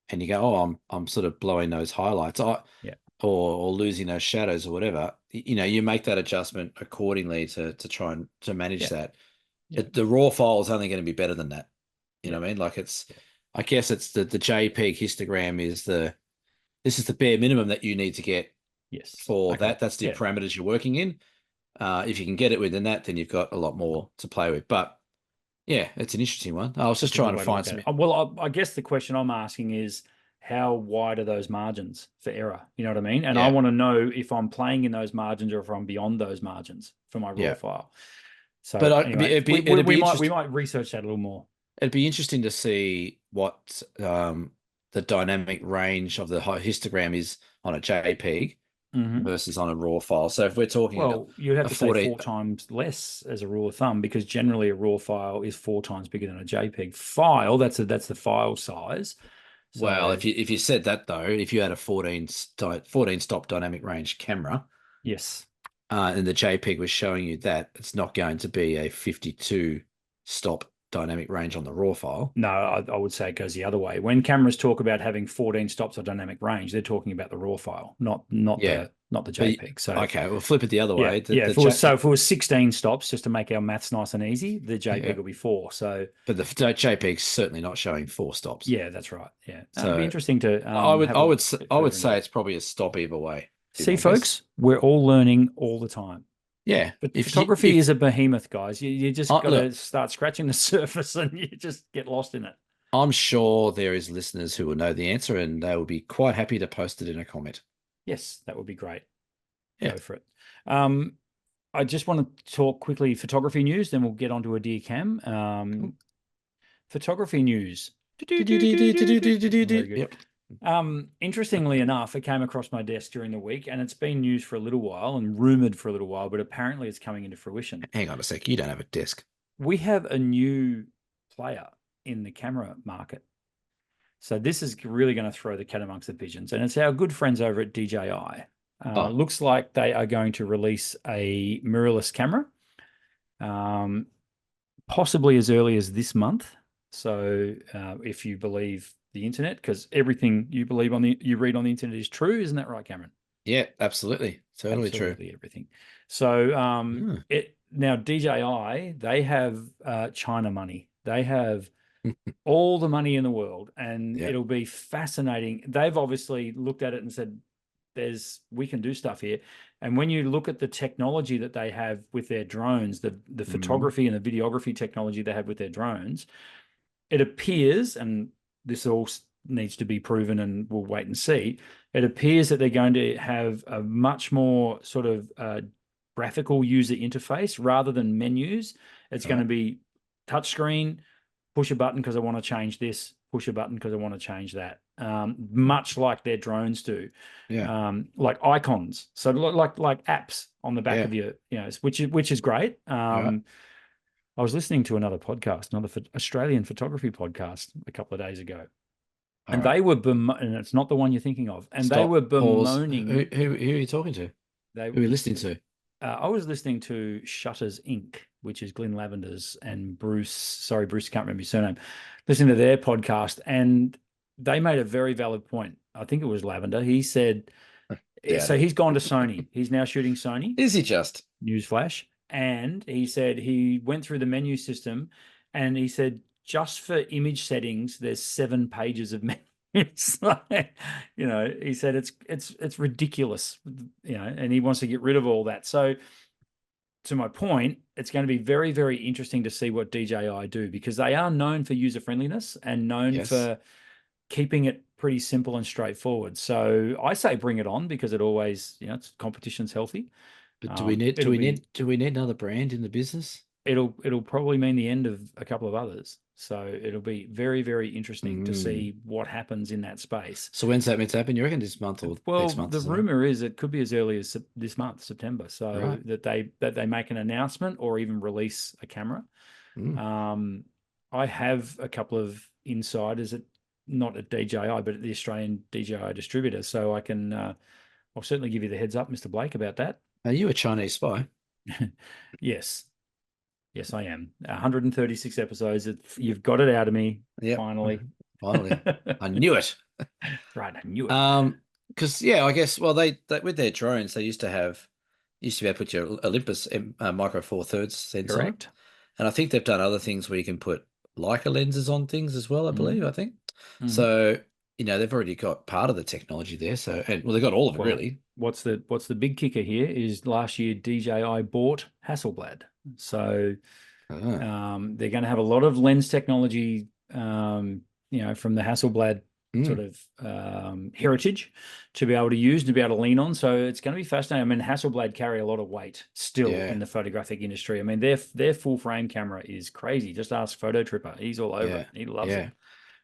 and you go, oh, I'm sort of blowing those highlights, Yeah. or losing those shadows or whatever. You make that adjustment accordingly to try and to manage Yeah. that. Yeah. The raw file is only going to be better than that. You Yeah. know what I mean? Like I guess it's the JPEG histogram is this is the bare minimum that you need to get Yes. for Okay. that. That's the Yeah. parameters you're working in. If you can get it within that, then you've got a lot more to play with. But yeah, it's an interesting one. I was just That's a good trying to way to find look at some. it. Well, I guess the question I'm asking is, how wide are those margins for error? You know what I mean? And I Yeah, want to know if I'm playing in those margins or if I'm beyond those margins for my raw yeah. file. But So anyway, we might research that a little more. it'd be interesting to see what the dynamic range of the histogram is on a JPEG Hmm. versus on a raw file. So if we're talking Well, you'd have a to say 14, 4 times less as a rule of thumb, because generally a raw file is 4 times bigger than a JPEG file. That's the file size. well, So if you said that though, if you had a 14 stop dynamic range camera, yes. and the JPEG was showing you that, it's not going to be a 52 stop dynamic range on the raw file. No, I would say it goes the other way. When cameras talk about having 14 stops of dynamic range, they're talking about the raw file, Yeah, not the but JPEG. So okay, we'll flip it the other yeah, way. yeah. If it was 16 stops, just to make our maths nice and easy, the JPEG Yeah, will be 4. So but the JPEG's certainly not showing 4 stops. yeah, that's right. Yeah, it'd be So interesting to I have a would bit I would further into say it. it's probably a stop either way. Be See, my guess. folks, we're all learning all the time. Yeah, But if you photography if is a behemoth, guys. You just got to look, start scratching the surface, and you just get lost in it. I'm sure there is listeners who will know the answer, and they will be quite happy to post it in a comment. Yes, that would be great. Yeah, Go for it. Um, I just want to talk quickly photography news, then we'll get onto a dear cam. cool. Photography news. Very good. Yep. Interestingly enough, it came across my desk during the week, and it's been news for a little while and rumored for a little while, but apparently it's coming into fruition. Hang on a sec. You don't have a desk. We have a new player in the camera market. So this is really going to throw the cat amongst the pigeons, and it's our good friends over at DJI. Oh, Looks like they are going to release a mirrorless camera, possibly as early as this month. So if you believe the internet, because everything you read on the internet is true, isn't that right, Cameron? yeah, absolutely. Totally true. Absolutely everything. So Hmm. now DJI, they have China money. They have all the money in the world, and Yeah. it'll be fascinating. They've obviously looked at it and said, we can do stuff here. And when you look at the technology that they have with their drones, the Mm. photography and the videography technology they have with their drones, it appears, and this all needs to be proven and we'll wait and see, it appears that they're going to have a much more sort of graphical user interface rather than menus. It's going to be touch screen, push a button because I want to change this, push a button because I want to change that. Much like their drones do. Yeah. Like icons. So like apps on the back of your, which is great. Right. I was listening to another podcast, another Australian photography podcast a couple of days ago. And they were, and it's not the one you're thinking of. And they were Pause. bemoaning. Who are you talking to? Who are you listening to? I was listening to Shutters Inc., which is Glenn Lavender's and Bruce, can't remember his surname, listening to their podcast. And they made a very valid point. I think it was Lavender. He said, so he's gone to Sony. He's now shooting Sony. Is he just? Newsflash. And he said he went through the menu system and he said, just for image settings, there's 7 pages of menus. He said it's ridiculous, and he wants to get rid of all that. So to my point, it's going to be very, very interesting to see what DJI do, because they are known for user friendliness and known for keeping it pretty simple and straightforward. So I say bring it on, because it always, competition's healthy. But do we need another brand in the business? It'll probably mean the end of a couple of others. So it'll be very, very interesting to see what happens in that space. So when's that meant to happen? You reckon this month or next month? The rumor is it could be as early as this month, September. So that they make an announcement or even release a camera. I have a couple of insiders not at DJI, but at the Australian DJI distributor. So I can, I'll certainly give you the heads up, Mr. Blake, about that. Are you a Chinese spy? Yes. Yes, I am. 136 episodes. You've got it out of me. Yep. Finally. I knew it. Right. I knew it. Because I guess, well, they with their drones, they used to be able to put your Olympus Micro Four Thirds sensor. Correct. And I think they've done other things where you can put Leica lenses on things as well, I believe, I think. So, they've already got part of the technology there. So, they've got all of it, really. What's the big kicker here is last year DJI bought Hasselblad. So they're going to have a lot of lens technology, from the Hasselblad sort of heritage to be able to use, to be able to lean on. So it's going to be fascinating. I mean, Hasselblad carry a lot of weight still in the photographic industry. I mean, their full frame camera is crazy. Just ask Photo Tripper. He's all over it. He loves it.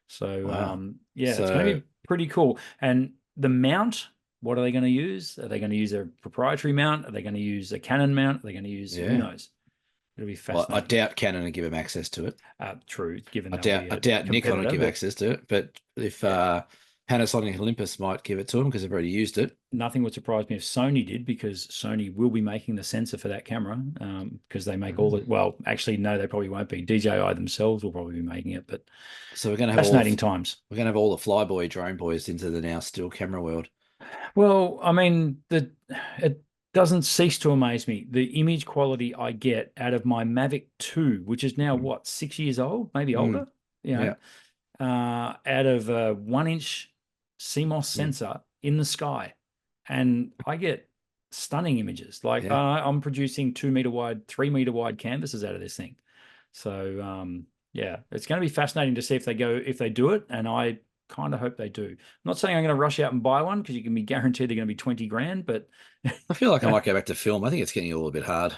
So, it's going to be pretty cool. And the mount, what are they going to use? Are they going to use a proprietary mount? Are they going to use a Canon mount? Are they going to use, who knows? It'll be fascinating. Well, I doubt Canon will give them access to it. True. Given I doubt Nikon will give access to it, but if Panasonic Olympus might give it to them because they've already used it. Nothing would surprise me if Sony did, because Sony will be making the sensor for that camera, because they make all the, well, actually, no, they probably won't be. DJI themselves will probably be making it, but so we're going to have fascinating times. We're going to have all the flyboy drone boys into the now still camera world. Well, I mean, it doesn't cease to amaze me, the image quality I get out of my Mavic 2, which is now 6 years old, maybe older, out of a 1-inch CMOS sensor in the sky. And I get stunning images. Like I'm producing 2 meter wide, 3 meter wide canvases out of this thing. So it's going to be fascinating to see if they do it. And I kind of hope they do. I'm not saying I'm going to rush out and buy one, because you can be guaranteed they're going to be 20 grand, but I feel like I might go back to film. I think it's getting a little bit hard.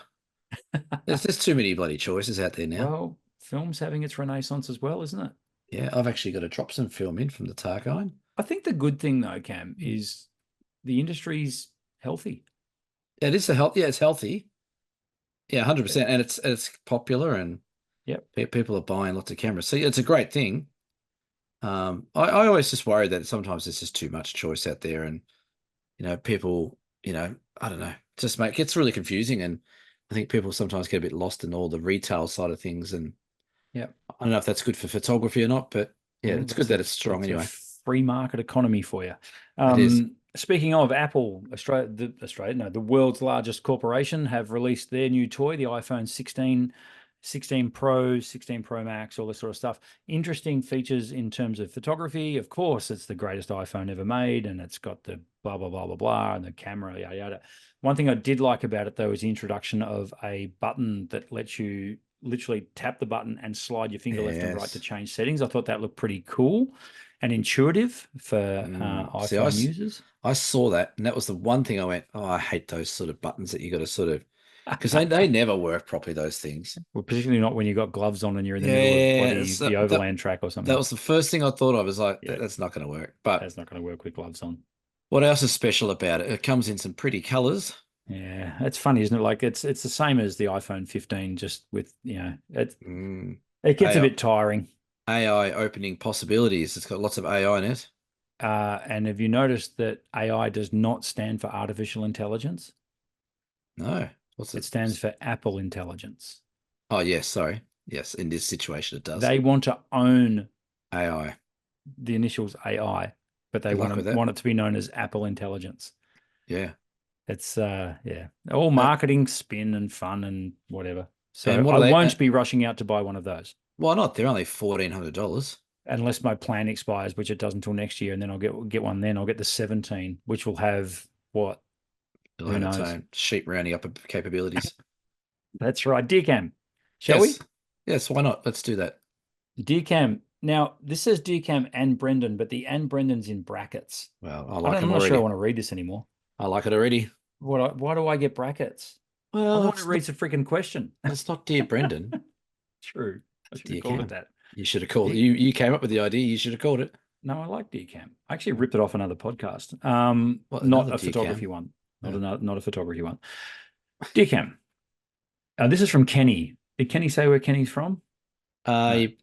There's too many bloody choices out there now. Well, film's having its renaissance as well, isn't it? Yeah, I've actually got to drop some film in from the Tarkine. I think the good thing though, Cam, is the industry's healthy. Yeah, it is it's healthy. Yeah, 100%. And it's popular, and people are buying lots of cameras. So it's a great thing. I always just worry that sometimes there's just too much choice out there, and people, I don't know, it gets really confusing, and I think people sometimes get a bit lost in all the retail side of things, and I don't know if that's good for photography or not, but it's good that it's strong anyway. Free market economy for you. It is. Speaking of Apple, the world's largest corporation, have released their new toy, the iPhone 16 Pro, 16 Pro Max, all this sort of stuff. Interesting features in terms of photography. Of course, it's the greatest iPhone ever made, and it's got the blah, blah, blah, blah, blah, and the camera, yada, yada. One thing I did like about it, though, is the introduction of a button that lets you literally tap the button and slide your finger left and right to change settings. I thought that looked pretty cool and intuitive for iPhone users. I saw that, and that was the one thing I went, oh, I hate those sort of buttons that you got to sort of because they never work properly, those things. Well, particularly not when you've got gloves on and you're in the middle of Yeah, bloody so the that overland track or that something. was the first thing I thought of. Was like, Yeah, that's not going to work. But that's not going to work with gloves on. what else is special about it? It comes in some pretty colors. Yeah, it's funny, isn't it? Like it's the same as the iPhone 15, just with Mm, it gets a AI, bit tiring. AI opening possibilities. It's got lots of AI in it. And have you noticed that AI does not stand for artificial intelligence? No, what's It it? stands for Apple Intelligence. Oh, yes, sorry. Yes, in this situation, it does. They want to own AI. the initials AI, but they Good luck with that. want it to be known as Apple Intelligence. Yeah. It's yeah, all marketing spin and fun and whatever. And So what I are they? won't be rushing out to buy one of those Why not? They're only $1,400. unless my plan expires, which it does until next year, and then I'll get one. Then I'll get the 17, which will have what? It'll Who have its knows? own sheep rounding up capabilities. That's right, DCAM. Shall Yes. we? Yes, why not? Let's do that. DCAM. Now this says DCAM and Brendan, but the and Brendan's in brackets. Well, I I like don't, I'm them not sure I already. want to read this anymore. I like it already. Why do I get brackets? All I Well, want to read is a freaking question. it's not dear Brendan. True. I It's should have dear called it Cam. that. You should have called it. D- You came up with the idea. You should have called it. no, I like DCAM. I actually ripped it off another podcast. What, Not another a dear photography Cam? one. Yeah. Not a photography one. DCAM. This is from Kenny. Did Kenny say where Kenny's from? No. I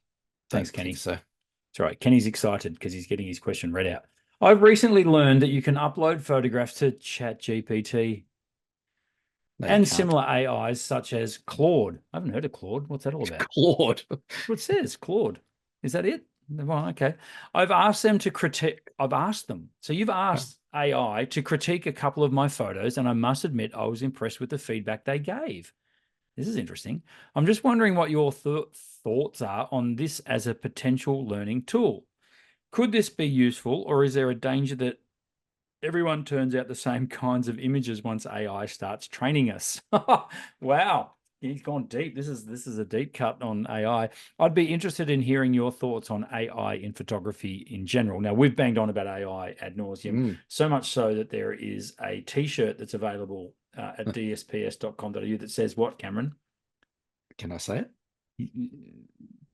Thanks, don't think Kenny. so. That's right. Kenny's excited because he's getting his question read out. I've recently learned that you can upload photographs to ChatGPT No, you and can't. similar AIs such as Claude. I haven't heard of Claude. What's that all about? Claude. What it says, Claude. Is that it? Well, okay. I've asked them to critique. I've asked them. So you've asked AI to critique a couple of my photos, and I must admit I was impressed with the feedback they gave. This is interesting. I'm just wondering what your thoughts are on this as a potential learning tool. Could this be useful, or is there a danger that everyone turns out the same kinds of images once AI starts training us? Wow, he's gone deep. This is a deep cut on AI. I'd be interested in hearing your thoughts on AI in photography in general. Now, we've banged on about AI ad nauseum, Mm. so much so that there is a T-shirt that's available at dsps.com.au that says what, Cameron? Can I say it?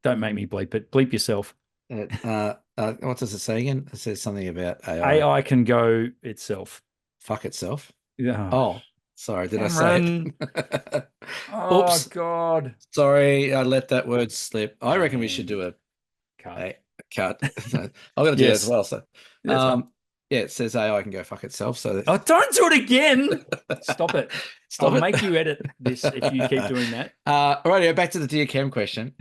Don't make me bleep it. Bleep yourself. What does it say again? It says something about AI. AI can go itself. Fuck itself. Yeah. Oh, sorry. Did I say Cameron. it? Oh Oops. God. Sorry. I let that word slip. I reckon we should Man. do Cut. a cut. I'm going to do that as Yes. well. So, That's fine. yeah, it says AI can go fuck itself. So Oh, don't do it again. Stop it. I'll stop it. make you edit this if you keep doing that. All right, back to the dear Cam question.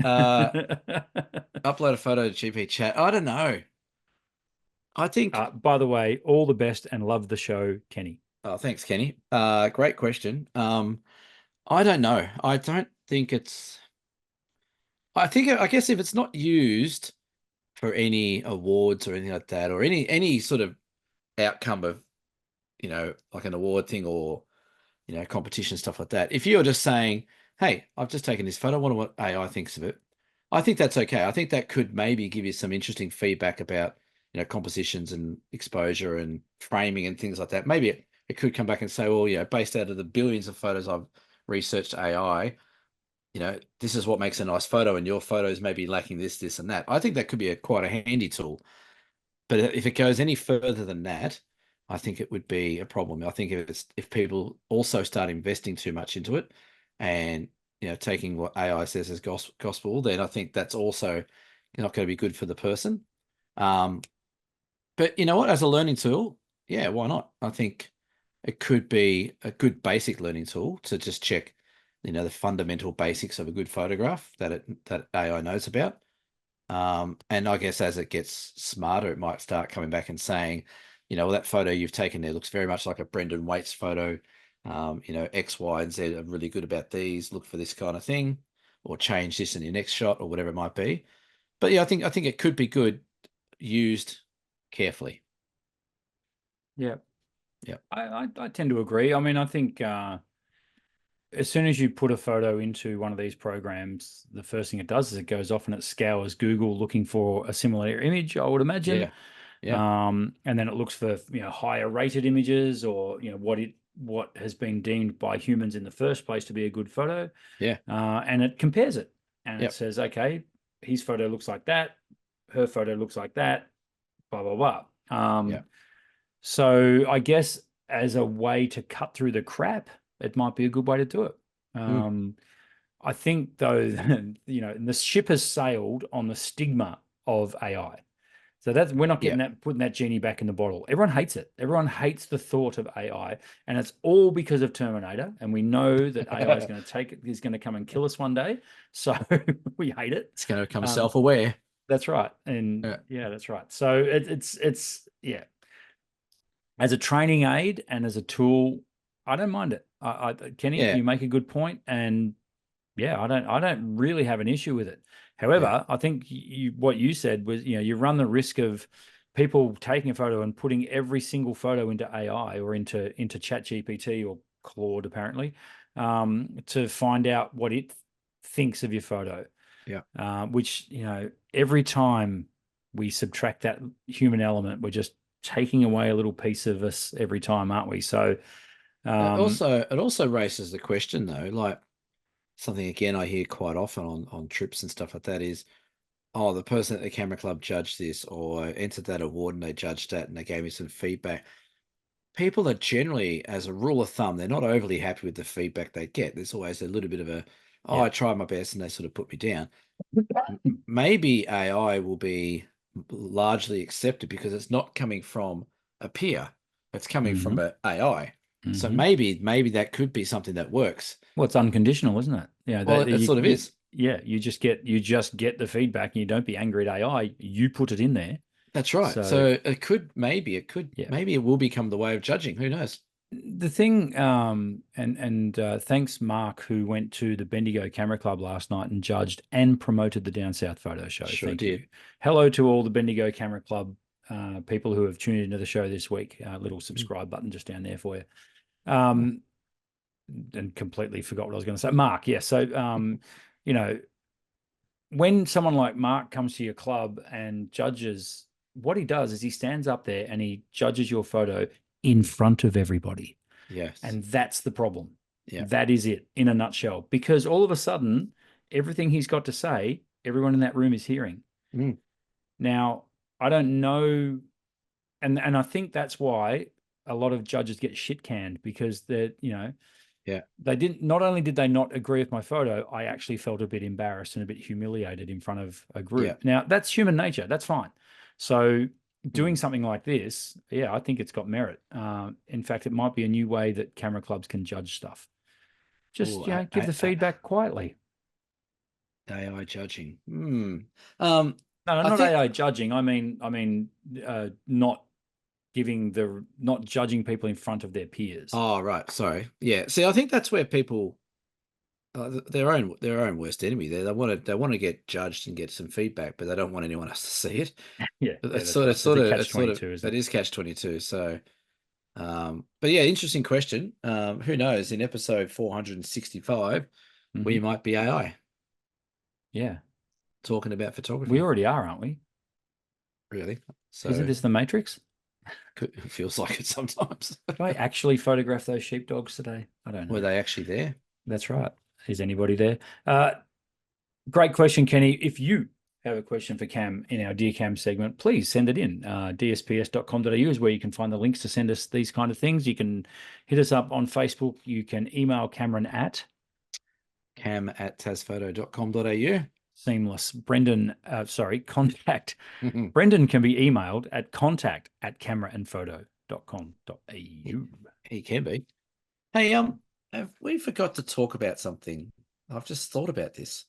Upload a photo to GP chat. I don't know. I think. By the way, all the best and love the show, Kenny. Oh, thanks, Kenny. Great question. I don't know. I don't think it's. I guess if it's not used for any awards or anything like that, or any sort of outcome of, like an award thing or, competition, stuff like that. If you're just saying, hey, I've just taken this photo, I wonder what AI thinks of it. I think that's okay. I think that could maybe give you some interesting feedback about, compositions and exposure and framing and things like that. Maybe it could come back and say, well, based out of the billions of photos I've researched AI, this is what makes a nice photo, and your photos may be lacking this, this, and that. I think that could be quite a handy tool. But if it goes any further than that, I think it would be a problem. I think if people also start investing too much into it, and taking what AI says as gospel, then I think that's also not going to be good for the person. But you know what? As a learning tool, yeah, why not? I think it could be a good basic learning tool to just check, the fundamental basics of a good photograph that AI knows about. And I guess as it gets smarter, it might start coming back and saying, well, that photo you've taken there looks very much like a Brendan Waite's photo. X, Y, and Z are really good about these. Look for this kind of thing, or change this in your next shot, or whatever it might be. But yeah, I think it could be good used carefully. Yeah. Yeah. I tend to agree. I mean, I think as soon as you put a photo into one of these programs, the first thing it does is it goes off and it scours Google looking for a similar image, I would imagine. Yeah. Yeah. And then it looks for higher rated images, or what it what has been deemed by humans in the first place to be a good photo. Yeah. And it compares it, and Yep. it says, okay, his photo looks like that, her photo looks like that, blah, blah, blah. Yeah. So I guess as a way to cut through the crap, it might be a good way to do it. I think, though, you know, the ship has sailed on the stigma of AI. So that's, we're not getting that, putting that genie back in the bottle. Everyone hates it. Everyone hates the thought of AI, and it's all because of Terminator. And we know that AI is going to come and kill us one day. So we hate it. It's going to become self-aware. That's right. And yeah, that's right. So it's as a training aid and as a tool, I don't mind it. Kenny, you make a good point, and yeah, I don't really have an issue with it. However, I think what you said was, you know, you run the risk of people taking a photo and putting every single photo into AI or into ChatGPT or Claude, apparently, to find out what it thinks of your photo. Yeah. Which, you know, every time we subtract that human element, we're just taking away a little piece of us every time, aren't we? So it also raises the question, though, like something again I hear quite often on trips and stuff like that is, oh, the person at the camera club judged this or entered that award and they judged that and they gave me some feedback. People are generally, as a rule of thumb, they're not overly happy with the feedback they get. There's always a little bit of a, oh, I tried my best and they sort of put me down. Maybe AI will be largely accepted because it's not coming from a peer. It's coming from an AI. So maybe that could be something that works. Well, it's unconditional, isn't it? Yeah. Well, it sort of is. Yeah. You just get the feedback, and you don't be angry at AI. You put it in there. That's right. So maybe it will become the way of judging. Who knows? The thing, thanks, Mark, who went to the Bendigo Camera Club last night and judged and promoted the Down South Photo Show. Sure Thank did. you. Hello to all the Bendigo Camera Club people who have tuned into the show this week. Little subscribe button just down there for you. And completely forgot what I was going to say. Mark, yeah. So, you know, when someone like Mark comes to your club and judges, what he does is he stands up there and he judges your photo in front of everybody. Yes. And that's the problem. Yeah. That is it in a nutshell, because all of a sudden, everything he's got to say, everyone in that room is hearing. Now, I don't know. And I think that's why a lot of judges get shit canned, because they're, you know, not only did they not agree with my photo, I actually felt a bit embarrassed and a bit humiliated in front of a group. Now, that's human nature. That's fine. So doing something like this, I think it's got merit. In fact, it might be a new way that camera clubs can judge stuff. Just give the feedback quietly. AI judging. No, not AI judging. I mean, not judging people in front of their peers. Oh, right. Sorry. Yeah. See, I think that's where people their own worst enemy. They want to get judged and get some feedback, but they don't want anyone else to see it. It's sort of catch-22. That is catch-22. So, but yeah, interesting question. Who knows? In episode 465, we might be AI. Yeah. Talking about photography. We already are, aren't we? Really? So isn't this the Matrix? It feels like it sometimes. Did I actually photograph those sheepdogs today? I don't know. Were they actually there? That's right. Is anybody there? Great question, Kenny. If you have a question for Cam in our Dear Cam segment, please send it in. dsps.com.au is where you can find the links to send us these kind of things. You can hit us up on Facebook. You can email Cameron at cam@tasphoto.com.au. Seamless. Contact. Brendan can be emailed at contact@cameraandphoto.com.au. He can be. Hey, we forgot to talk about something. I've just thought about this.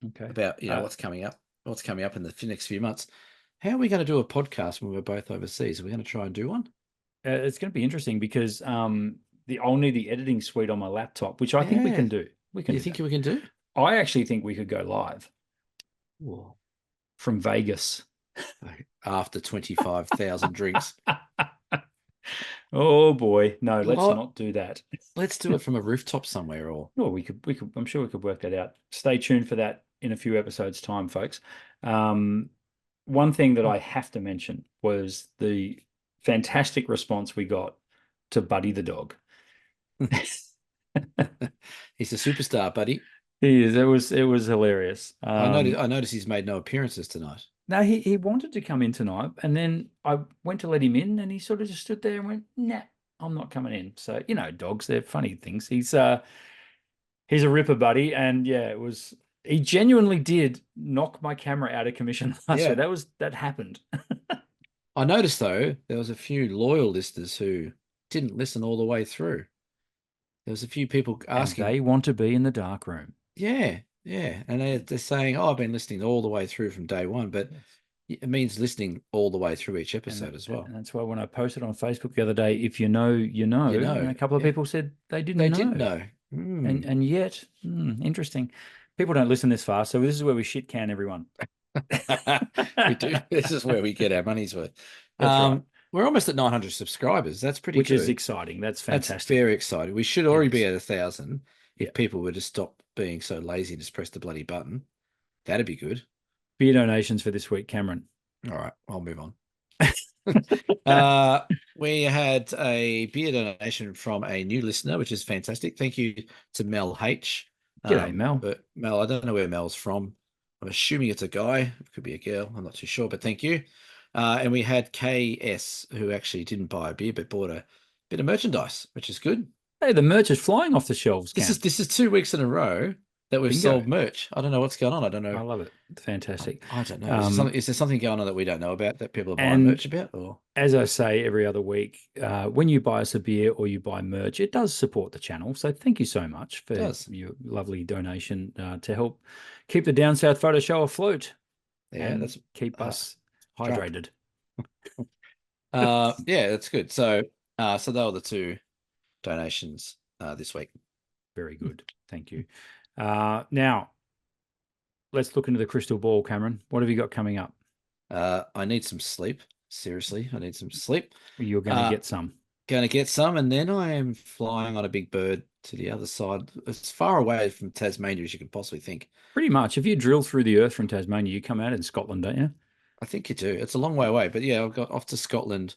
Okay. About what's coming up in the next few months. How are we going to do a podcast when we're both overseas? Are we going to try and do one? It's going to be interesting because I'll need the editing suite on my laptop, which I think we can do. You think we can do? I actually think we could go live. Whoa. From Vegas. After 25,000 drinks. Oh boy. No, let's not do that. Let's do it from a rooftop somewhere we could, I'm sure we could work that out. Stay tuned for that in a few episodes' time, folks. One thing that I have to mention was the fantastic response we got to Buddy the dog. He's a superstar, buddy. He is. It was hilarious. I noticed he's made no appearances tonight. No, he wanted to come in tonight, and then I went to let him in, and he sort of just stood there and went, "Nah, I'm not coming in." So dogs, they're funny things. He's a ripper, buddy, and yeah, it was. He genuinely did knock my camera out of commission last Yeah. week. That happened. I noticed though, there was a few loyal listeners who didn't listen all the way through. There was a few people And asking, they want to be in the dark room. yeah, yeah. And they're saying, oh, I've been listening all the way through from day one, but Yes. it means listening all the way through each episode as well. And that's why when I posted on Facebook the other day, if you know, you know, You and know, a couple of yeah. people said they didn't They know. didn't know. And yet, interesting. People don't listen this far, so this is where we shit can everyone. We do. This is where we get our money's worth. That's right. We're almost at 900 subscribers. That's pretty Which good. is exciting. That's That's fantastic. very exciting. We should already be is. at 1,000 if Yeah. people were to stop being so lazy and just press the bloody button. That'd be good. Beer donations for this week, Cameron. All right, I'll move on. We had a beer donation from a new listener, which is fantastic. Thank you to Mel H. G'day, Mel. But Mel, I don't know where Mel's from. I'm assuming it's a guy. It could be a girl. I'm not too sure, but thank you. And we had KS, who actually didn't buy a beer, but bought a bit of merchandise, which is good. Hey, the merch is flying off the shelves, Cam. This is 2 weeks in a row that we've sold merch. I don't know what's going on. I don't know. I love it. Fantastic. I don't know. Is there something going on that we don't know about that people are buying And merch about? Or as I say every other week, when you buy us a beer or you buy merch, it does support the channel. So thank you so much for your lovely donation to help keep the Down South Photo Show afloat. Yeah, and that's keep us hydrated. Yeah, that's good. So so they were the two donations this week. Very good. Thank you. Now let's look into the crystal ball, Cameron. What have you got coming up? I need some sleep. Seriously, I need some sleep. You're going to get some. Going to get some, and then I am flying on a big bird to the other side, as far away from Tasmania as you can possibly think. Pretty much. If you drill through the earth from Tasmania, you come out in Scotland, don't you? I think you do. It's a long way away, but yeah, I've got off to Scotland.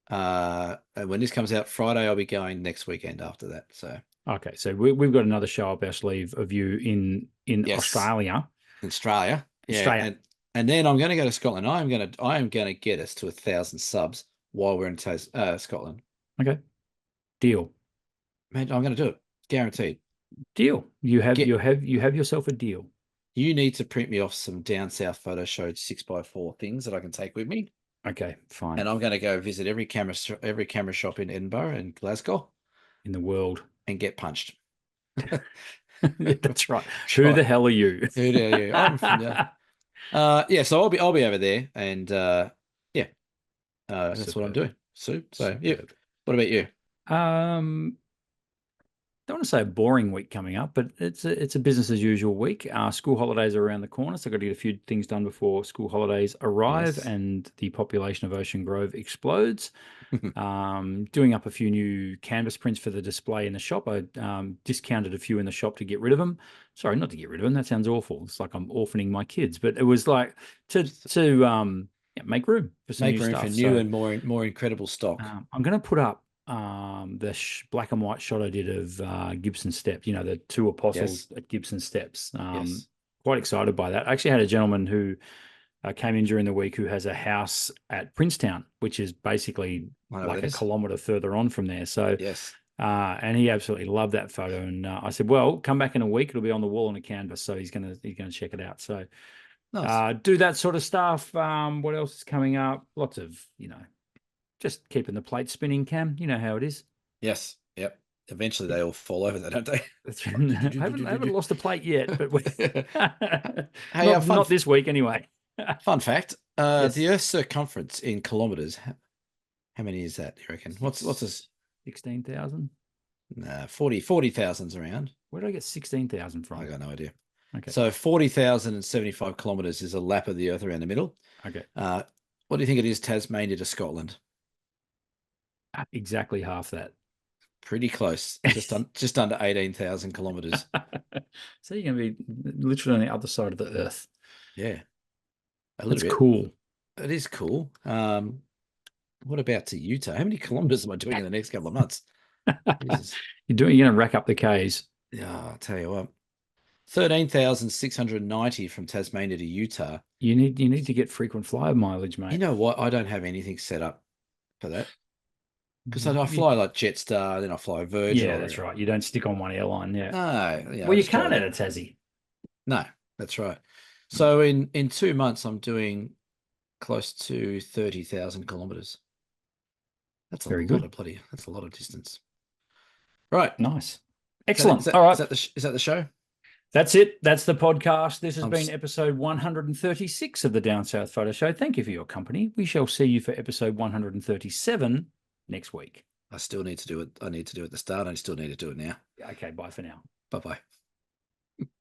And when this comes out Friday, I'll be going next weekend after that. So okay, so we've got another show up our sleeve of you in yes. Australia. Australia, yeah. Australia. And then I'm going to go to Scotland. I am going to get us to 1,000 subs while we're in Scotland. Okay, deal. Man, I'm going to do it, guaranteed. Deal. You have yourself a deal. You need to print me off some Down South Photo Show 6x4 things that I can take with me. Okay, fine. And I'm going to go visit every camera shop in Edinburgh and Glasgow, in the world, and get punched. That's right. Who the hell are you? Who the hell are you? I'm from yeah, so I'll be over there, and yeah, that's what I'm doing. So yeah. What about you? Don't want to say a boring week coming up, but it's a business as usual week. School holidays are around the corner, so I've got to get a few things done before school holidays arrive and the population of Ocean Grove explodes. Doing up a few new canvas prints for the display in the shop. I discounted a few in the shop to get rid of them. Sorry, not to get rid of them. That sounds awful. It's like I'm orphaning my kids, but it was like to make room for some new stuff. For new and more incredible stock. I'm going to put up the black and white shot I did of Gibson Steps, the two apostles at Gibson Steps. Quite excited by that. I actually had a gentleman who came in during the week who has a house at Princetown, which is basically like a kilometre further on from there. So, and he absolutely loved that photo. And I said, well, come back in a week. It'll be on the wall on a canvas. So he's going to check it out. So do that sort of stuff. What else is coming up? Lots of, just keeping the plate spinning, Cam. You know how it is. Yes. Yep. Eventually they all fall over, don't they? I haven't lost a plate yet, but not this week anyway. Fun fact: the Earth's circumference in kilometers. How many is that? You reckon? What's this? 16,000. Nah, 40,000's around. Where did I get 16,000 from? I got no idea. Okay. So 40,075 kilometers is a lap of the Earth around the middle. Okay. What do you think it is, Tasmania to Scotland? Exactly half that. Pretty close. Just under 18,000 kilometers. So you're going to be literally on the other side of the Earth. Yeah. That's cool. It is cool. What about to Utah? How many kilometers am I doing in the next couple of months? Jesus. You're going to rack up the Ks. Yeah, I'll tell you what. 13,690 from Tasmania to Utah. You need to get frequent flyer mileage, mate. You know what? I don't have anything set up for that. Because I fly like Jetstar, then I fly Virgin. Yeah, that's right. You don't stick on one airline. Yeah. No. Yeah, Well, you can't out of Tassie. No, that's right. So in 2 months, I'm doing close to 30,000 kilometers. That's Very good. That's a lot of distance. Right. Nice. Excellent. All right. Is that the show? That's it. That's the podcast. This has been episode 136 of the Down South Photo Show. Thank you for your company. We shall see you for episode 137 next week. I still need to do it. I need to do it at the start. I still need to do it now. Okay, bye for now. Bye-bye.